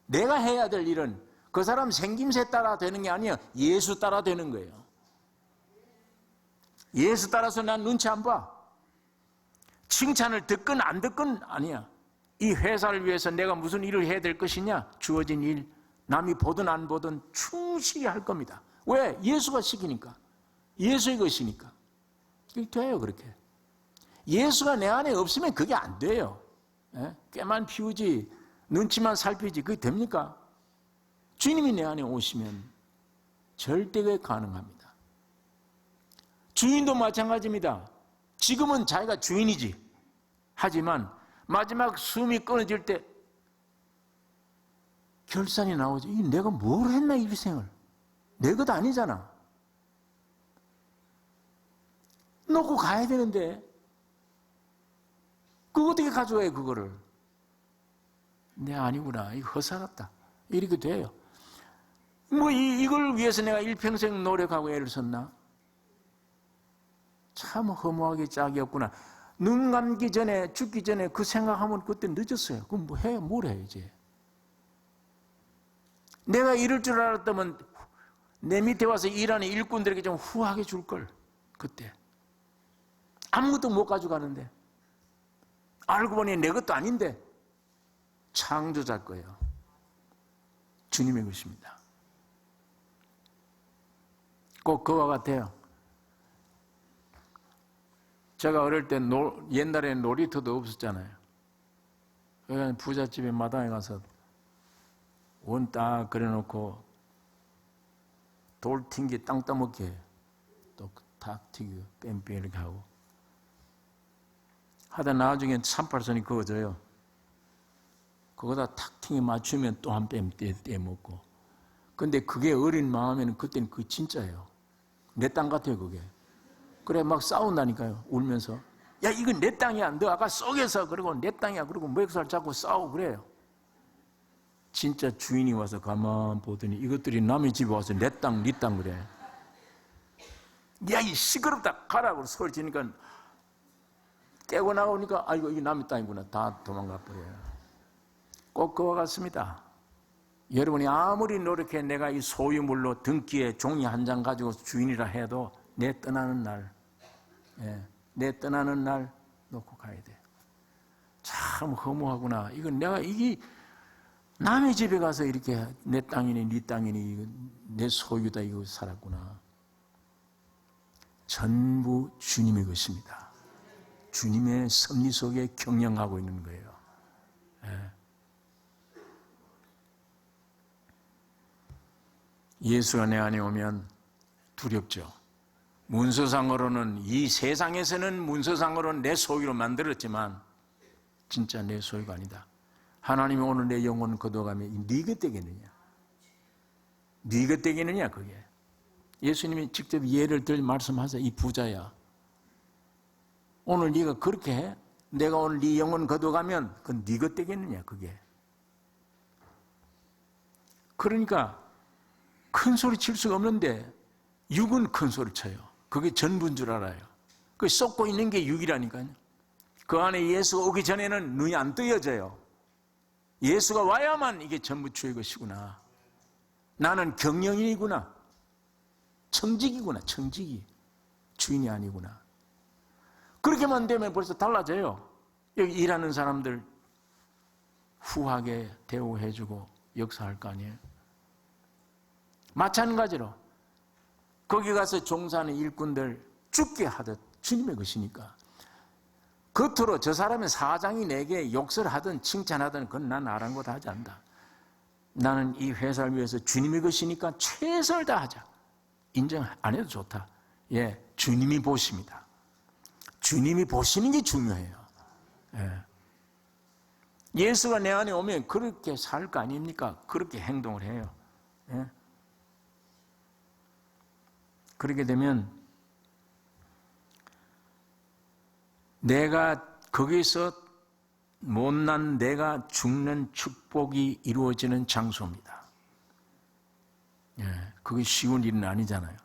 내가 해야 될 일은 그 사람 생김새 따라 되는 게 아니야. 예수 따라 되는 거예요. 예수 따라서 난 눈치 안 봐. 칭찬을 듣건 안 듣건 아니야. 이 회사를 위해서 내가 무슨 일을 해야 될 것이냐? 주어진 일, 남이 보든 안 보든 충실히 할 겁니다. 왜? 예수가 시키니까. 예수의 것이니까. 그게 돼요, 그렇게. 예수가 내 안에 없으면 그게 안 돼요. 꾀만 피우지, 눈치만 살피지, 그게 됩니까? 주님이 내 안에 오시면 절대 그게 가능합니다. 주인도 마찬가지입니다. 지금은 자기가 주인이지. 하지만 마지막 숨이 끊어질 때 결산이 나오죠. 내가 뭘 했나, 일생을. 내 것 아니잖아. 놓고 가야 되는데 그거 어떻게 가져와요, 그거를. 내 아니구나. 이거 허사롭다. 이렇게 돼요. 이걸 위해서 내가 일평생 노력하고 애를 썼나? 참 허무하게 짝이 없구나. 눈 감기 전에, 죽기 전에 그 생각하면 그때 늦었어요. 그럼 뭘 해, 이제. 내가 이럴 줄 알았다면 내 밑에 와서 일하는 일꾼들에게 좀 후하게 줄 걸, 그때. 아무것도 못 가져가는데. 알고 보니 내 것도 아닌데. 창조자일 거예요. 주님의 것입니다. 꼭 그와 같아요. 제가 어릴 때 옛날에는 놀이터도 없었잖아요. 그러니까 부잣집에 마당에 가서 원 딱 그려놓고 돌 튕기 땅 따먹게 또 탁 튀기고 뺨뺨 이렇게 하고 하다 나중에 38선이 그어져요. 그거다 탁 튕기 맞추면 또 한 뺨 떼먹고. 근데 그게 어린 마음에는 그때는 그게 진짜예요. 내 땅 같아요, 그게. 그래 막 싸운다니까요, 울면서. 야, 이건 내 땅이야. 너 아까 쏘개서 그러고 내 땅이야. 그러고 목살 잡고 싸우고 그래요. 진짜 주인이 와서 가만 보더니 이것들이 남의 집에 와서 내 땅, 네 땅 그래. 야, 이 시끄럽다. 가라고 소리 지니까 깨고 나오니까 아이고 이게 남의 땅이구나. 다 도망가 버려요. 꼭 그와 같습니다. 여러분이 아무리 노력해 내가 이 소유물로 등기에 종이 한 장 가지고 주인이라 해도 내 떠나는 날, 내 떠나는 날 놓고 가야 돼. 참 허무하구나. 이건 내가 이게 남의 집에 가서 이렇게 내 땅이니 네 땅이니 내 소유다 이거 살았구나. 전부 주님의 것입니다. 주님의 섭리 속에 경영하고 있는 거예요. 예수가 내 안에 오면 두렵죠. 문서상으로는 이 세상에서는 문서상으로는 내 소유로 만들었지만 진짜 내 소유가 아니다. 하나님이 오늘 내 영혼을 거둬가면 네 것 되겠느냐? 네 것 되겠느냐 그게. 예수님이 직접 예를 들 말씀하세요. 이 부자야. 오늘 네가 그렇게 해? 내가 오늘 네 영혼 거둬가면 그건 네 것 되겠느냐 그게. 그러니까 큰 소리 칠 수가 없는데 육은 큰 소리 쳐요. 그게 전부인 줄 알아요. 그 쏟고 있는 게 육이라니까요. 그 안에 예수가 오기 전에는 눈이 안 뜨여져요. 예수가 와야만 이게 전부 주의 것이구나. 나는 경영인이구나. 청직이구나. 청직이. 주인이 아니구나. 그렇게만 되면 벌써 달라져요. 여기 일하는 사람들 후하게 대우해주고 역사할 거 아니에요. 마찬가지로 거기 가서 종사하는 일꾼들 죽게 하듯 주님의 것이니까 겉으로 저 사람의 사장이 내게 욕설 하든 칭찬하든 그건 난 아랑곳하지 않는다. 나는 이 회사를 위해서 주님의 것이니까 최선을 다하자. 인정 안 해도 좋다. 예, 주님이 보십니다. 주님이 보시는 게 중요해요. 예. 예수가 내 안에 오면 그렇게 살 거 아닙니까? 그렇게 행동을 해요. 예? 그렇게 되면 내가 거기서 못난 내가 죽는 축복이 이루어지는 장소입니다. 예, 그게 쉬운 일은 아니잖아요.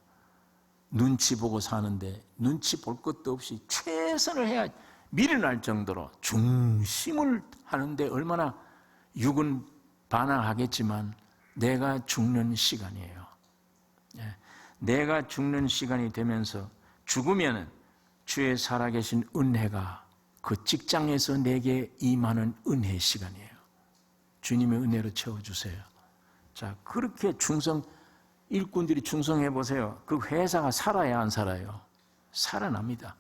눈치 보고 사는데 눈치 볼 것도 없이 최선을 해야 미련할 정도로 중심을 하는데 얼마나 육은 반항하겠지만 내가 죽는 시간이에요. 예, 내가 죽는 시간이 되면서 죽으면 주의 살아계신 은혜가 그 직장에서 내게 임하는 은혜의 시간이에요. 주님의 은혜로 채워주세요. 자, 그렇게 일꾼들이 충성해 보세요. 그 회사가 살아야 안 살아요? 살아납니다.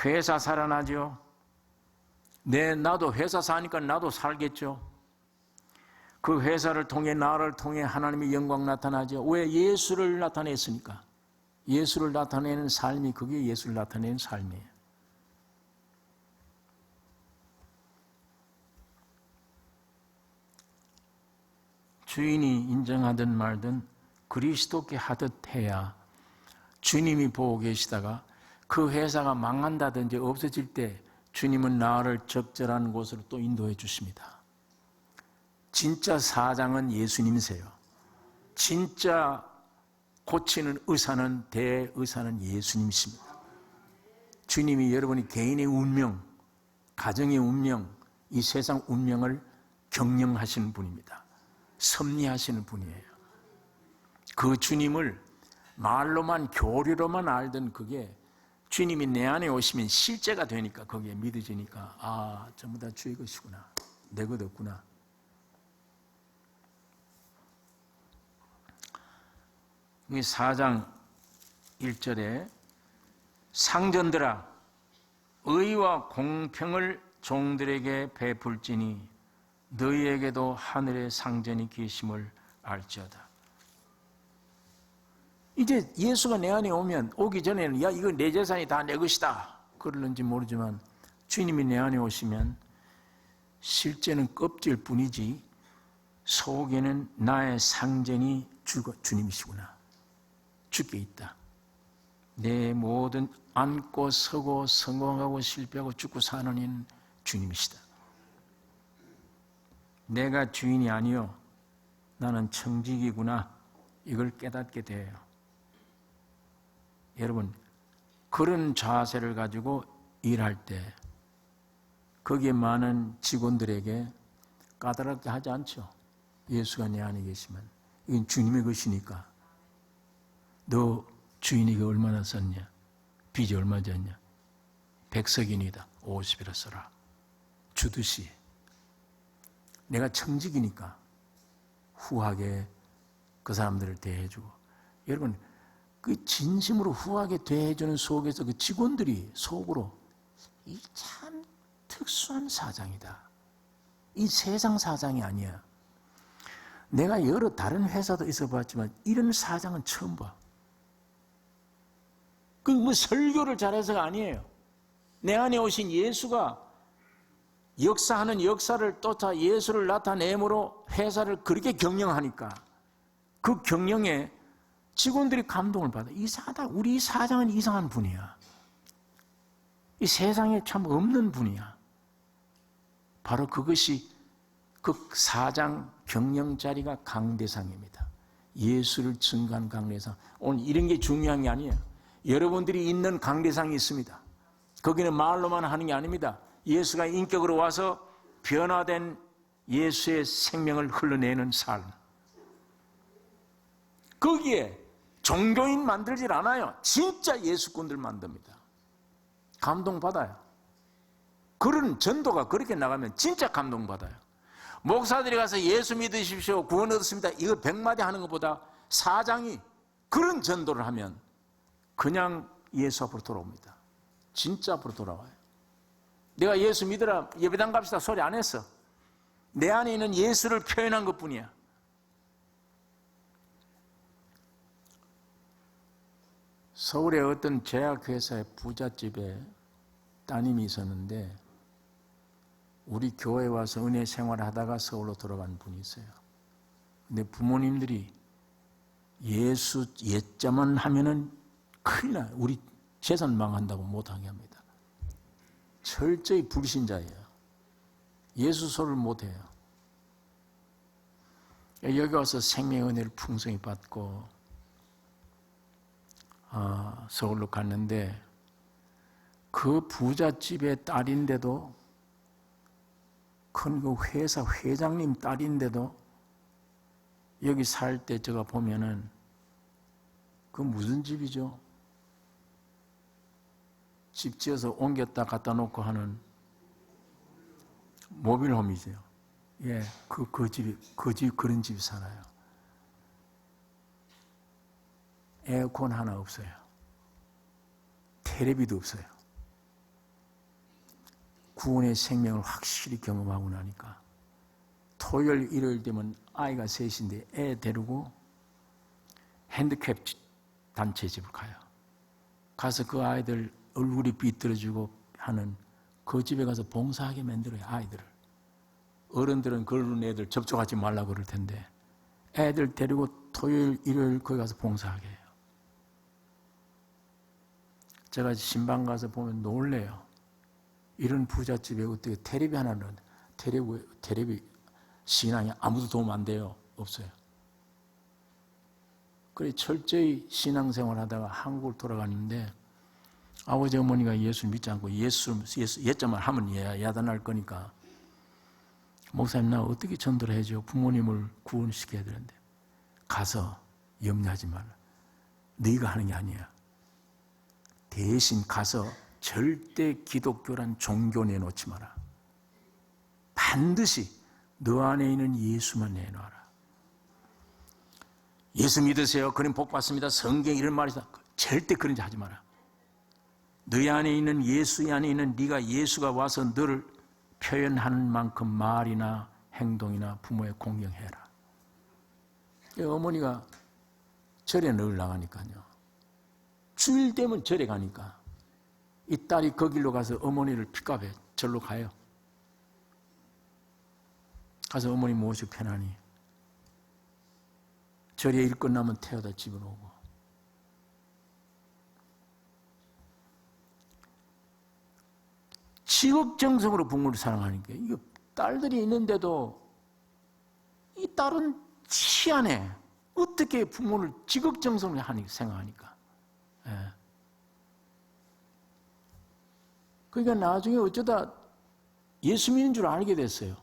회사 살아나죠. 나도 회사 사니까 나도 살겠죠. 그 회사를 통해 나를 통해 하나님의 영광 나타나죠. 왜? 예수를 나타냈으니까. 예수를 나타내는 삶이 그게 예수를 나타내는 삶이에요. 주인이 인정하든 말든 그리스도께 하듯 해야 주님이 보고 계시다가 그 회사가 망한다든지 없어질 때 주님은 나를 적절한 곳으로 또 인도해 주십니다. 진짜 사장은 예수님이세요. 진짜 고치는 의사는 대의사는 예수님이십니다. 주님이 여러분이 개인의 운명, 가정의 운명, 이 세상 운명을 경영하시는 분입니다. 섭리하시는 분이에요. 그 주님을 말로만 교리로만 알던 그게 주님이 내 안에 오시면 실제가 되니까 거기에 믿어지니까 아, 전부 다 주의 것이구나. 내 것 없구나. 이 4장 1절에 상전들아 의와 공평을 종들에게 베풀지니 너희에게도 하늘의 상전이 계심을 알지어다. 이제 예수가 내 안에 오기 전에는 야 이거 내 재산이 다 내 것이다 그러는지 모르지만 주님이 내 안에 오시면 실제는 껍질 뿐이지 속에는 나의 상전이 주님이시구나. 주께 있다. 내 모든 앉고 서고 성공하고 실패하고 죽고 사는 이는 주님이시다. 내가 주인이 아니요 나는 청직이구나. 이걸 깨닫게 돼요. 여러분 그런 자세를 가지고 일할 때 거기에 많은 직원들에게 까다롭게 하지 않죠. 예수가 내 안에 계시면 이건 주님의 것이니까 너 주인에게 얼마나 썼냐? 빚이 얼마 졌냐? 100석이니다. 50이라 써라. 주듯이 내가 청직이니까 후하게 그 사람들을 대해주고 여러분 그 진심으로 후하게 대해주는 속에서 그 직원들이 속으로 이 참 특수한 사장이다. 이 세상 사장이 아니야. 내가 여러 다른 회사도 있어봤지만 이런 사장은 처음 봐. 그 뭐 설교를 잘해서가 아니에요. 내 안에 오신 예수가 역사하는 역사를 쫓아 예수를 나타내므로 회사를 그렇게 경영하니까 그 경영에 직원들이 감동을 받아. 이상하다. 우리 사장은 이상한 분이야. 이 세상에 참 없는 분이야. 바로 그것이 그 사장 경영 자리가 강대상입니다. 예수를 증거한 강대상. 오늘 이런 게 중요한 게 아니에요. 여러분들이 있는 강대상이 있습니다. 거기는 말로만 하는 게 아닙니다. 예수가 인격으로 와서 변화된 예수의 생명을 흘러내는 삶. 거기에 종교인 만들질 않아요. 진짜 예수꾼들 만듭니다. 감동받아요. 그런 전도가 그렇게 나가면 진짜 감동받아요. 목사들이 가서 예수 믿으십시오. 구원 얻었습니다. 이거 100마디 하는 것보다 사장이 그런 전도를 하면 그냥 예수 앞으로 돌아옵니다. 진짜 앞으로 돌아와요. 내가 예수 믿으라 예배당 갑시다 소리 안 했어. 내 안에 있는 예수를 표현한 것뿐이야. 서울의 어떤 제약회사의 부잣집에 따님이 있었는데 우리 교회에 와서 은혜 생활을 하다가 서울로 돌아간 분이 있어요. 근데 부모님들이 예수 예자만 하면은 큰일 나요. 우리 재산 망한다고 못하게 합니다. 철저히 불신자예요. 예수 소리를 못해요. 여기 와서 생명의 은혜를 풍성히 받고 서울로 갔는데 그 부잣집의 딸인데도 큰 그 회사 회장님 딸인데도 여기 살 때 제가 보면은 그 무슨 집이죠? 집 지어서 옮겼다 갖다 놓고 하는 모빌홈이죠. 예, 그런 집이 살아요. 에어컨 하나 없어요. 텔레비도 없어요. 구원의 생명을 확실히 경험하고 나니까 토요일, 일요일 되면 아이가 셋인데 애 데리고 핸디캡 단체 집을 가요. 가서 그 아이들 얼굴이 삐뚤어지고 하는 그 집에 가서 봉사하게 만들어요, 아이들을. 어른들은 그런 애들 접촉하지 말라고 그럴 텐데 애들 데리고 토요일, 일요일 거기 가서 봉사하게 해요. 제가 신방 가서 보면 놀래요. 이런 부잣집에 어떻게 텔레비 하나는 텔레비 신앙이 아무도 도움 안 돼요? 없어요. 그래 철저히 신앙생활 하다가 한국을 돌아갔는데 아버지 어머니가 예수 믿지 않고 예수 예자만 하면 야단할 거니까 목사님 나 어떻게 전도를 해줘? 부모님을 구원시켜야 되는데 가서 염려하지 말라. 네가 하는 게 아니야. 대신 가서 절대 기독교란 종교 내놓지 마라. 반드시 너 안에 있는 예수만 내놔라. 예수 믿으세요. 그럼 복 받습니다. 성경 이런 말이 있다. 절대 그런 짓 하지 마라. 너희 안에 있는 예수 안에 있는 네가 예수가 와서 너를 표현하는 만큼 말이나 행동이나 부모에 공경해라. 어머니가 절에 늘 나가니까요. 주일 되면 절에 가니까 이 딸이 그 길로 가서 어머니를 픽업해 절로 가요. 가서 어머니 모시고 편안히 절에 일 끝나면 태워다 집으로 오고. 지극정성으로 부모를 사랑하니까 이거 딸들이 있는데도 이 딸은 희한해. 어떻게 부모를 지극정성으로 생각하니까. 예. 그러니까 나중에 어쩌다 예수 믿는 줄 알게 됐어요.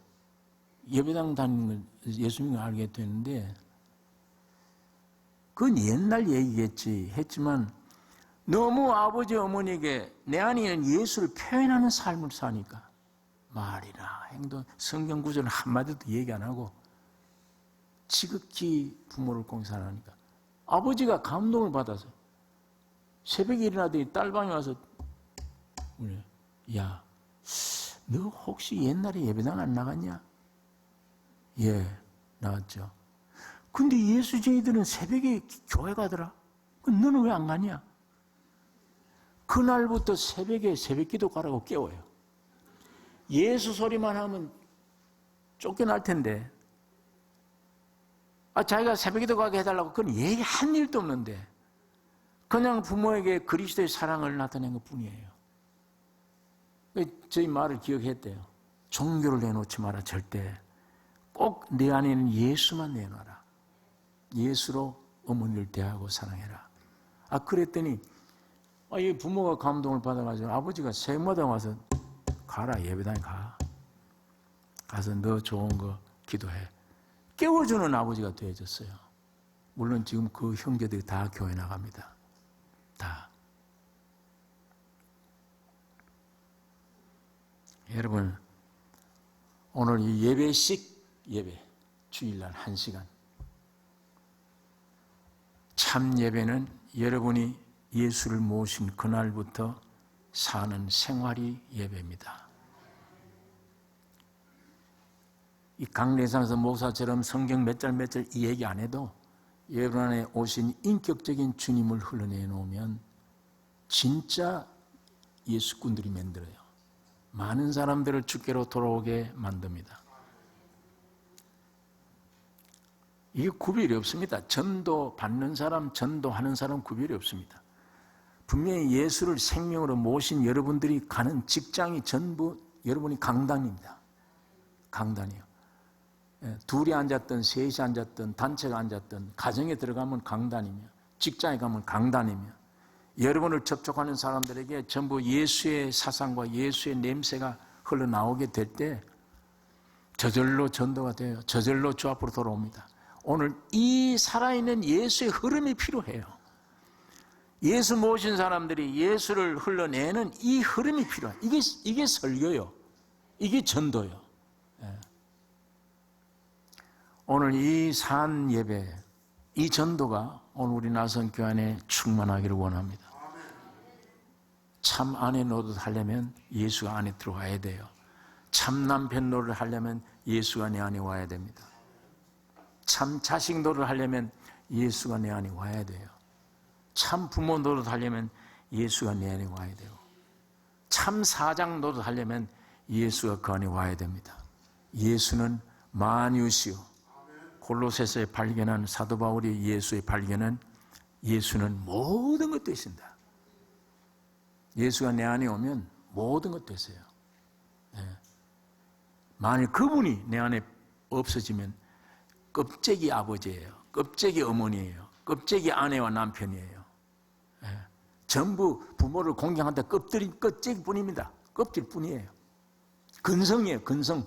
예배당 다니는 걸 예수 믿는 걸 알게 됐는데 그건 옛날 얘기겠지 했지만 너무 아버지 어머니에게 내 안에 있는 예수를 표현하는 삶을 사니까 말이나 행동, 성경 구절은 한마디도 얘기 안 하고 지극히 부모를 공경하니까 아버지가 감동을 받아서 새벽에 일어나더니 딸방에 와서 야, 너 혹시 옛날에 예배당 안 나갔냐? 예, 나갔죠. 근데 예수쟁이들은 새벽에 교회 가더라. 너는 왜 안 가냐? 그날부터 새벽에 새벽기도 가라고 깨워요. 예수 소리만 하면 쫓겨날 텐데 자기가 새벽기도 가게 해달라고 그건 얘기한 일도 없는데 그냥 부모에게 그리스도의 사랑을 나타낸 것뿐이에요. 저희 말을 기억했대요. 종교를 내놓지 마라. 절대 꼭 내 안에 있는 예수만 내놔라. 예수로 어머니를 대하고 사랑해라. 그랬더니 이 부모가 감동을 받아가지고 아버지가 새마다 와서 가라, 예배당에 가. 가서 너 좋은 거 기도해. 깨워주는 아버지가 되어졌어요. 물론 지금 그 형제들이 다 교회 나갑니다. 다. 여러분, 오늘 이 예배, 주일날 1시간. 참 예배는 여러분이 예수를 모신 그날부터 사는 생활이 예배입니다. 이 강례상에서 목사처럼 성경 몇 절 이 얘기 안 해도 여러분 안에 오신 인격적인 주님을 흘러내 놓으면 진짜 예수꾼들이 만들어요. 많은 사람들을 주께로 돌아오게 만듭니다. 이게 구별이 없습니다. 전도 받는 사람, 전도하는 사람 구별이 없습니다. 분명히 예수를 생명으로 모신 여러분들이 가는 직장이 전부 여러분이 강단입니다. 강단이요. 둘이 앉았든 셋이 앉았든 단체가 앉았든 가정에 들어가면 강단이며 직장에 가면 강단이며 여러분을 접촉하는 사람들에게 전부 예수의 사상과 예수의 냄새가 흘러나오게 될 때 저절로 전도가 돼요. 저절로 주 앞으로 돌아옵니다. 오늘 이 살아있는 예수의 흐름이 필요해요. 예수 모신 사람들이 예수를 흘러내는 이 흐름이 필요해요. 이게 설교요. 이게 전도요. 오늘 이 산 예배, 이 전도가 오늘 우리 나선교회 안에 충만하기를 원합니다. 참 아내 노릇 하려면 예수가 안에 들어와야 돼요. 참 남편 노릇 하려면 예수가 내 안에 와야 됩니다. 참 자식 노릇 하려면 예수가 내 안에 와야 돼요. 참 부모 노릇 하려면 예수가 내 안에 와야 돼요. 참 사장 노릇 하려면 예수가 그 안에 와야 됩니다. 예수는 만유시요. 골로새서에 발견한 사도 바울이 예수의 발견은 예수는 모든 것 되신다. 예수가 내 안에 오면 모든 것 되세요. 만일 그분이 내 안에 없어지면 껍데기 아버지예요. 껍데기 어머니예요. 껍데기 아내와 남편이에요. 전부 부모를 공경한다. 껍데기뿐입니다. 껍질뿐이에요. 근성이에요. 근성.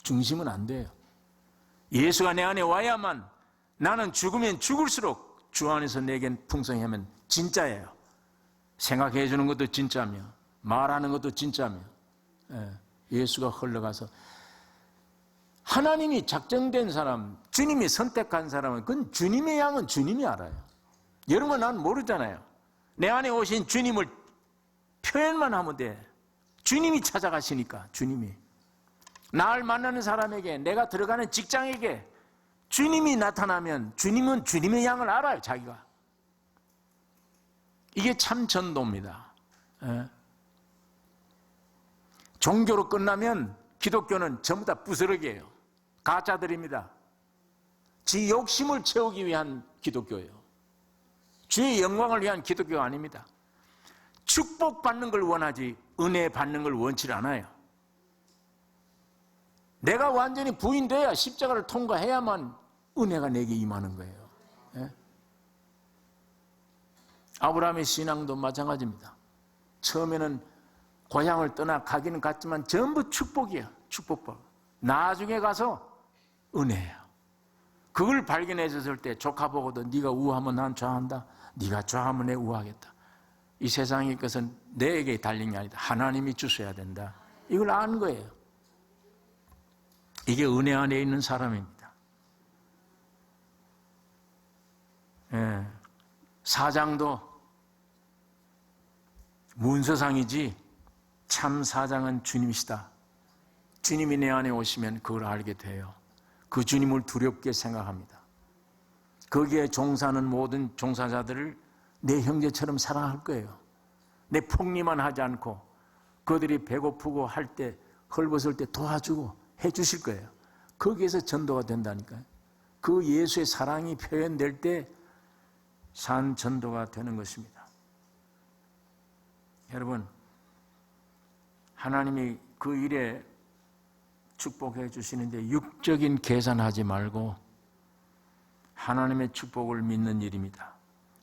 중심은 안 돼요. 예수가 내 안에 와야만 나는 죽으면 죽을수록 주 안에서 내겐 풍성하면 진짜예요. 생각해 주는 것도 진짜며 말하는 것도 진짜며 예수가 흘러가서 하나님이 작정된 사람, 주님이 선택한 사람은 그건 주님의 양은 주님이 알아요. 여러분 난 모르잖아요. 내 안에 오신 주님을 표현만 하면 돼. 주님이 찾아가시니까 주님이. 나를 만나는 사람에게 내가 들어가는 직장에게 주님이 나타나면 주님은 주님의 양을 알아요. 자기가. 이게 참 전도입니다. 종교로 끝나면 기독교는 전부 다 부스러기예요. 가짜들입니다. 지 욕심을 채우기 위한 기독교예요. 주의 영광을 위한 기독교가 아닙니다. 축복받는 걸 원하지 은혜 받는 걸 원치 않아요. 내가 완전히 부인돼야 십자가를 통과해야만 은혜가 내게 임하는 거예요. 아브라함의 신앙도 마찬가지입니다. 처음에는 고향을 떠나 가기는 갔지만 전부 축복이에요. 축복법. 나중에 가서 은혜예요. 그걸 발견했을 때 조카 보고도 네가 우하면 난 좌한다. 네가 좌하면 내 우하겠다. 이 세상의 것은 내게 달린 게 아니다. 하나님이 주셔야 된다. 이걸 아는 거예요. 이게 은혜 안에 있는 사람입니다. 사장도 문서상이지 참 사장은 주님이시다. 주님이 내 안에 오시면 그걸 알게 돼요. 그 주님을 두렵게 생각합니다. 거기에 종사하는 모든 종사자들을 내 형제처럼 사랑할 거예요. 내 폭리만 하지 않고 그들이 배고프고 할 때 헐벗을 때 도와주고 해주실 거예요. 거기에서 전도가 된다니까요. 그 예수의 사랑이 표현될 때 산 전도가 되는 것입니다. 여러분, 하나님이 그 일에 축복해 주시는데 육적인 계산하지 말고 하나님의 축복을 믿는 일입니다.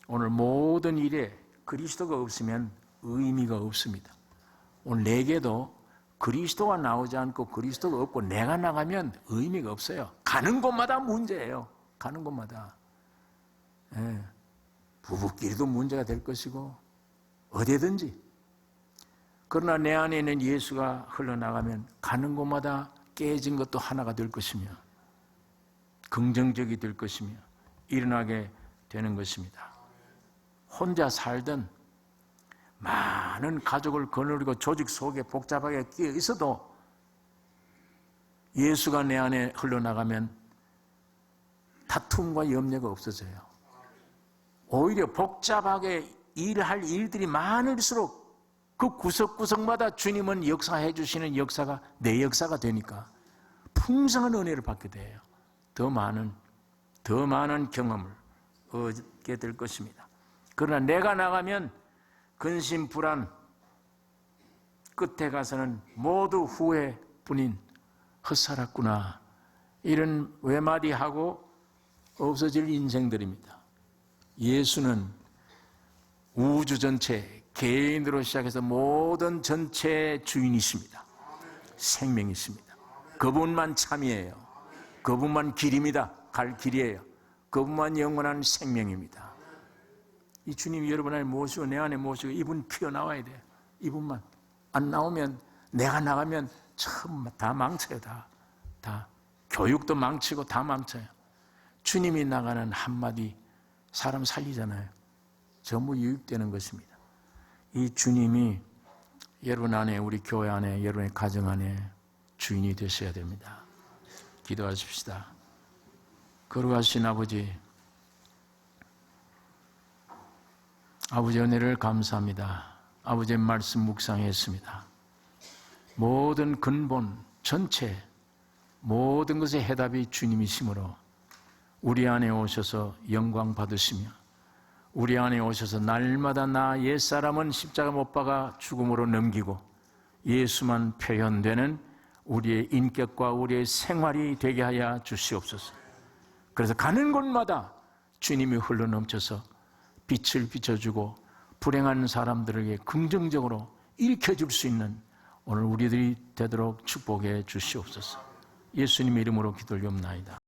오늘 모든 일에 그리스도가 없으면 의미가 없습니다. 오늘 내게도 그리스도가 나오지 않고 그리스도가 없고 내가 나가면 의미가 없어요. 가는 곳마다 문제예요. 가는 곳마다. 부부끼리도 문제가 될 것이고 어디든지. 그러나 내 안에 있는 예수가 흘러나가면 가는 곳마다 깨진 것도 하나가 될 것이며 긍정적이 될 것이며 일어나게 되는 것입니다. 혼자 살든 많은 가족을 거느리고 조직 속에 복잡하게 끼어 있어도 예수가 내 안에 흘러나가면 다툼과 염려가 없어져요. 오히려 복잡하게 일할 일들이 많을수록 그 구석구석마다 주님은 역사해 주시는 역사가 내 역사가 되니까 풍성한 은혜를 받게 돼요. 더 많은 더 많은 경험을 얻게 될 것입니다. 그러나 내가 나가면 근심 불안 끝에 가서는 모두 후회뿐인 헛살았구나, 이런 외마디하고 없어질 인생들입니다. 예수는 우주 전체, 개인으로 시작해서 모든 전체의 주인이십니다. 생명이십니다. 그분만 참이에요. 그분만 길입니다. 갈 길이에요. 그분만 영원한 생명입니다. 이 주님이 여러분 안에 모시고 내 안에 모시고 이분 피어나와야 돼요. 이분만 안 나오면, 내가 나가면 처음 다 망쳐요. 다 교육도 망치고 다 망쳐요. 주님이 나가는 한마디 사람 살리잖아요. 전부 유익되는 것입니다. 이 주님이 여러분 안에, 우리 교회 안에, 여러분의 가정 안에 주인이 되셔야 됩니다. 기도하십시다. 거룩하신 아버지, 아버지의 은혜를 감사합니다. 아버지의 말씀 묵상했습니다. 모든 근본, 전체, 모든 것의 해답이 주님이시므로 우리 안에 오셔서 영광 받으시며, 우리 안에 오셔서 날마다 나 옛사람은 십자가 못 박아 죽음으로 넘기고 예수만 표현되는 우리의 인격과 우리의 생활이 되게 하여 주시옵소서. 그래서 가는 곳마다 주님이 흘러넘쳐서 빛을 비춰주고 불행한 사람들에게 긍정적으로 일으켜줄 수 있는 오늘 우리들이 되도록 축복해 주시옵소서. 예수님의 이름으로 기도를 옵나이다.